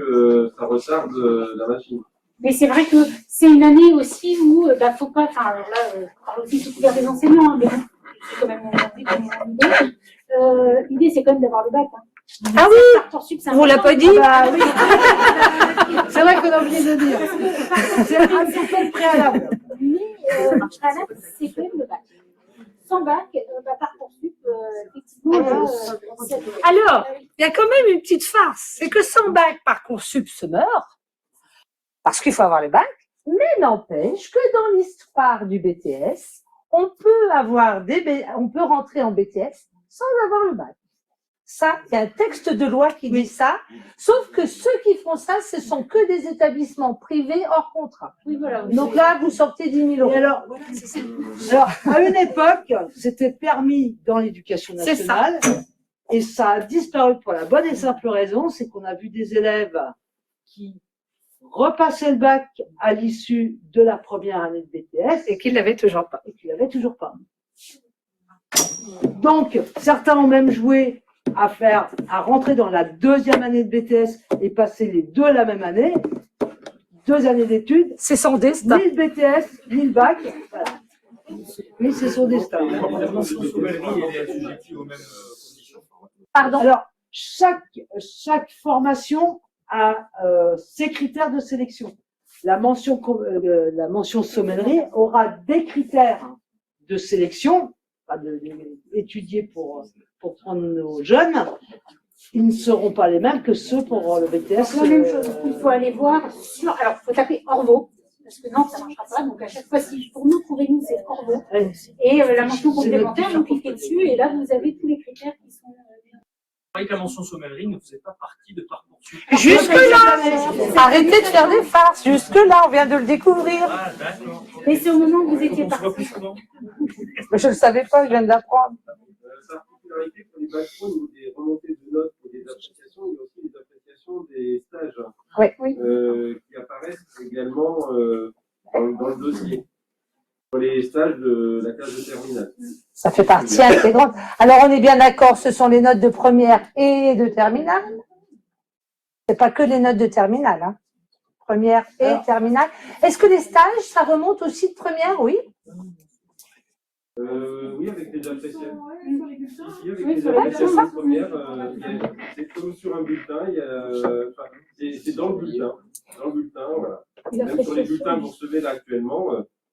ça retarde la machine. Mais c'est vrai que c'est une année aussi où, faut pas, enfin, alors là, je parle aussi sous couvert des enseignants, hein, mais bon, c'est quand même mon idée. L'idée, c'est quand même d'avoir le bac. Hein. Ah oui, Parcoursup, c'est on l'a pas dit. Bah oui. C'est vrai qu'on a oublié de dire. C'est un petit peu préalable. Mais préalable, c'est quand même le bac. Sans bac, Parcoursup, effectivement, Alors, il y a quand même une petite farce. C'est que sans bac, Parcoursup se meurt. Parce qu'il faut avoir le bac. Mais n'empêche que dans l'histoire du BTS, on peut rentrer en BTS sans avoir le bac. Ça, il y a un texte de loi qui dit ça. Sauf que ceux qui font ça, ce sont que des établissements privés hors contrat. oui, voilà. Donc là, vous sortez 10 000 Et €. alors, à une époque, c'était permis dans l'éducation C'est nationale. Et ça a disparu pour la bonne et simple raison, c'est qu'on a vu des élèves qui repassaient le bac à l'issue de la première année de BTS Et qu'ils l'avaient toujours pas. et qui l'avaient toujours pas. Donc, certains ont même joué à rentrer dans la deuxième année de BTS et passer les deux la même année, 2 années d'études, C'est son destin. ni le BTS, ni le bac. Voilà. Oui, c'est son destin. La mention sommellerie, elle est assujettie aux mêmes conditions. Pardon. Alors, chaque formation a ses critères de sélection. La mention sommellerie aura des critères de sélection, pas étudiés pour prendre nos jeunes. Ils ne seront pas les mêmes que ceux pour le BTS. La même chose, il faut aller voir sur. Alors, il faut taper Orvo, parce que non, ça ne marchera pas. Donc, à chaque fois, si pour nous, trouvez-nous, c'est Orvo. Et la mention complémentaire, vous cliquez dessus, et là, vous avez tous les critères qui sont. Avec la mention sommellerie ne faisait pas partie de Parcoursup. Jusque-là, arrêtez de faire des farces. Jusque-là, on vient de le découvrir. Ah, d'accord. Mais c'est au moment où vous étiez On se voit parti. plus souvent. Mais je ne le savais pas, je viens de l'apprendre. Sa particularité pour les bacs pro, au niveau des remontées de notes et des appréciations, il y a aussi les appréciations des stages qui apparaissent également dans le dossier. Pour les stages de la classe de terminale. Ça fait partie intégrante. Alors, on est bien d'accord, ce sont les notes de première et de terminale. C'est pas que les notes de terminale, hein. Première et terminale. Est-ce que les stages, ça remonte aussi de première? Oui. Oui, avec les appréciations. Ici, avec Oui, les c'est vrai, appréciations c'est ça. premières, c'est comme sur un bulletin, c'est dans le bulletin. Dans le bulletin, voilà. Même sur les bulletins que vous recevez là actuellement,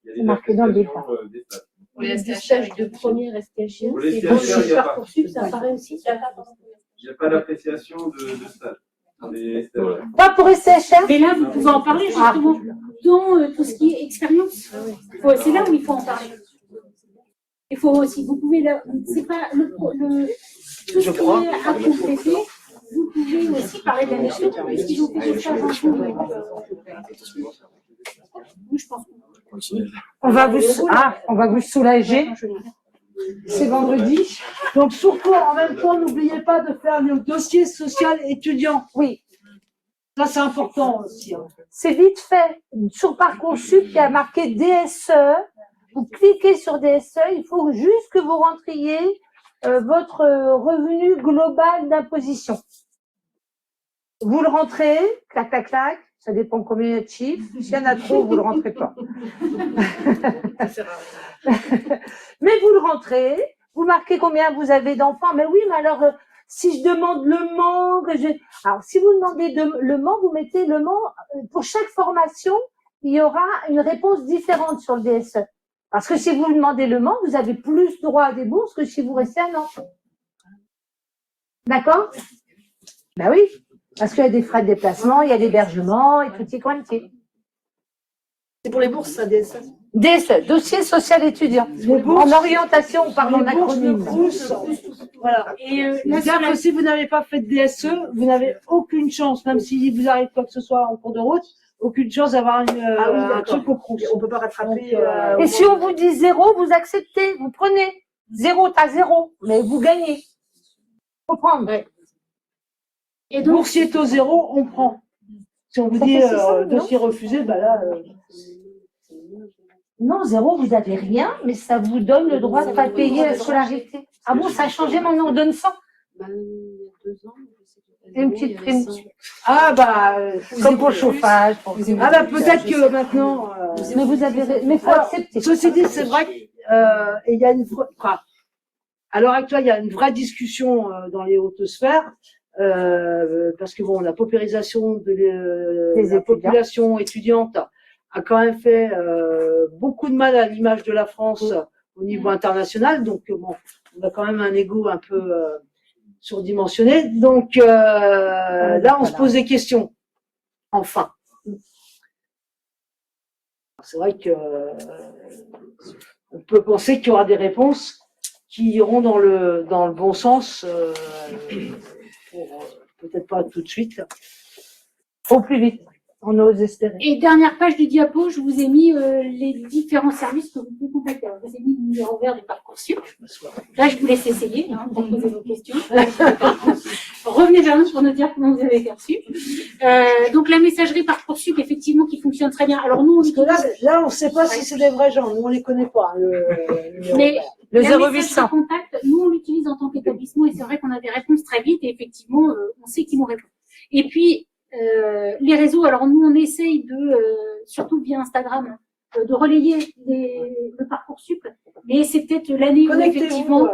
il y a C'est des marqué dans le appréciations des stages. Pour les stages de première STHM, Pour les et STHM, il y a pas. Parcoursup, ça apparaît aussi. Il n'y a pas d'appréciation de stage. Les stages. Pas pour SCHR? Mais là, vous pouvez en parler justement dans tout ce qui est expérience. C'est là où il faut en parler. Il faut aussi, vous pouvez, c'est pas tout ce qui est à compléter, vous pouvez aussi parler de la mission, parce qu'ils ont fait des stages en cours. Oui, je pense. On va vous soulager. C'est vendredi. Donc surtout, en même temps, n'oubliez pas de faire le dossier social étudiant. Oui. Ça, c'est important aussi. Hein. C'est vite fait. Sur Parcoursup, il y a marqué DSE. Vous cliquez sur DSE, il faut juste que vous rentriez votre revenu global d'imposition. Vous le rentrez, clac, clac, clac, ça dépend combien il y a de chiffres. S'il y en a trop, vous le rentrez pas. Mais vous le rentrez, vous marquez combien vous avez d'enfants. Mais oui, mais alors, si je demande le Mans, alors si vous demandez le Mans, vous mettez le Mans, pour chaque formation, il y aura une réponse différente sur le DSE. Parce que si vous demandez le Mans, vous avez plus droit à des bourses que si vous restez à Nantes. D'accord? Ben oui, parce qu'il y a des frais de déplacement, il y a l'hébergement et tout y quanti. C'est pour les bourses, ça, DSE. DSE, dossier social étudiant. En orientation, on parle en acronyme. Voilà. Et C'est-à-dire que si vous n'avez pas fait de DSE, vous n'avez aucune chance, même s'il vous arrive quoi que ce soit en cours de route, aucune chance d'avoir un truc au Crous. On peut pas rattraper. Et si on vous dit 0, vous acceptez, vous prenez. 0, t'as 0, mais vous gagnez. Faut prendre. Ouais. Et donc, Boursier taux 0, on prend. Si on vous Ça dit fait 600, dossier refusé, bah là. Non, 0, vous n'avez rien, mais ça vous donne le droit de ne pas payer la scolarité. Ah bon, ça a changé maintenant, on donne 100. Ben, il y a 2 ans, je sais pas. Et une petite Il y avait prime. 100. Ah bah, Comme pour le chauffage. ah bah peut-être que maintenant. Mais vous avez, mais faut accepter. Ceci dit, c'est vrai qu'il y a à l'heure actuelle, il y a une vraie discussion dans les hautes sphères, parce que bon, la paupérisation de Des la étudiants. population étudiante a quand même fait beaucoup de mal à l'image de la France au niveau international. Donc bon, on a quand même un ego un peu surdimensionné. Donc là, on se pose des questions. Enfin. C'est vrai que on peut penser qu'il y aura des réponses qui iront dans le bon sens, peut-être pas tout de suite. Au plus vite. On ose espérer. Et dernière page du diapo, je vous ai mis les différents services que vous pouvez contacter. Alors, je vous ai mis le numéro vert du Parcoursup. Là, je vous laisse essayer, pour poser vos questions. Revenez vers nous pour nous dire comment vous avez perçu. Donc, la messagerie Parcoursup, effectivement, qui fonctionne très bien. Alors, nous, on Parce que là, on ne sait pas si c'est des vrais gens. Nous, on les connaît pas. Mais Le la 0800. messagerie contact, nous, on l'utilise en tant qu'établissement et c'est vrai qu'on a des réponses très vite et effectivement, on sait qui nous répond. Et puis, les réseaux, alors nous, on essaye de, surtout via Instagram, de relayer le Parcoursup, mais c'est peut-être l'année où effectivement,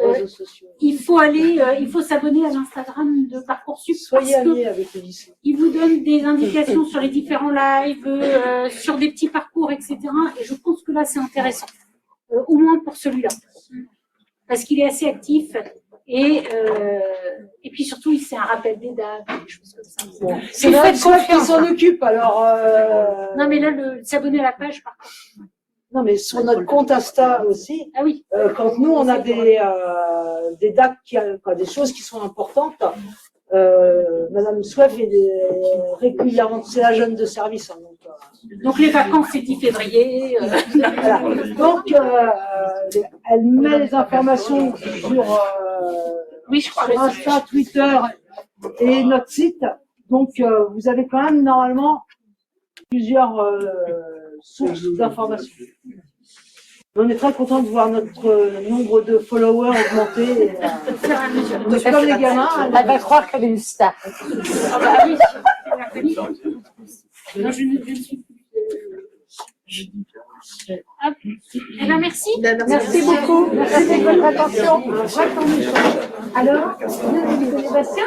aux réseaux sociaux. il faut s'abonner à l'Instagram de Parcoursup Soyez parce que amis avec le lycée. il vous donne des indications sur les différents lives, sur des petits parcours, etc. Et je pense que là, c'est intéressant, au moins pour celui-là, parce qu'il est assez actif et puis surtout, c'est un rappel des dates, des choses comme ça. Bon. C'est notre chef qui s'en occupe, alors. Non, mais là, s'abonner à la page, par contre. Non, mais sur notre compte Insta aussi. Ah oui. Quand nous, on a des dates, des choses qui sont importantes, Madame Souef est régulièrement, c'est la jeune de service. Hein, donc les vacances, c'est 10 février. Voilà. Donc, elle met les informations sur, Oui, je crois. sur Insta, Twitter et notre site. Donc, vous avez quand même normalement plusieurs sources d'informations. On est très content de voir notre nombre de followers augmenter. Comme les gamins. Elle va croire qu'elle est une star. Ah bah oui, c'est la famille. Non, je ne suis plus. Hop. Eh ben, merci. Merci beaucoup. Merci de votre attention. Alors, Sébastien,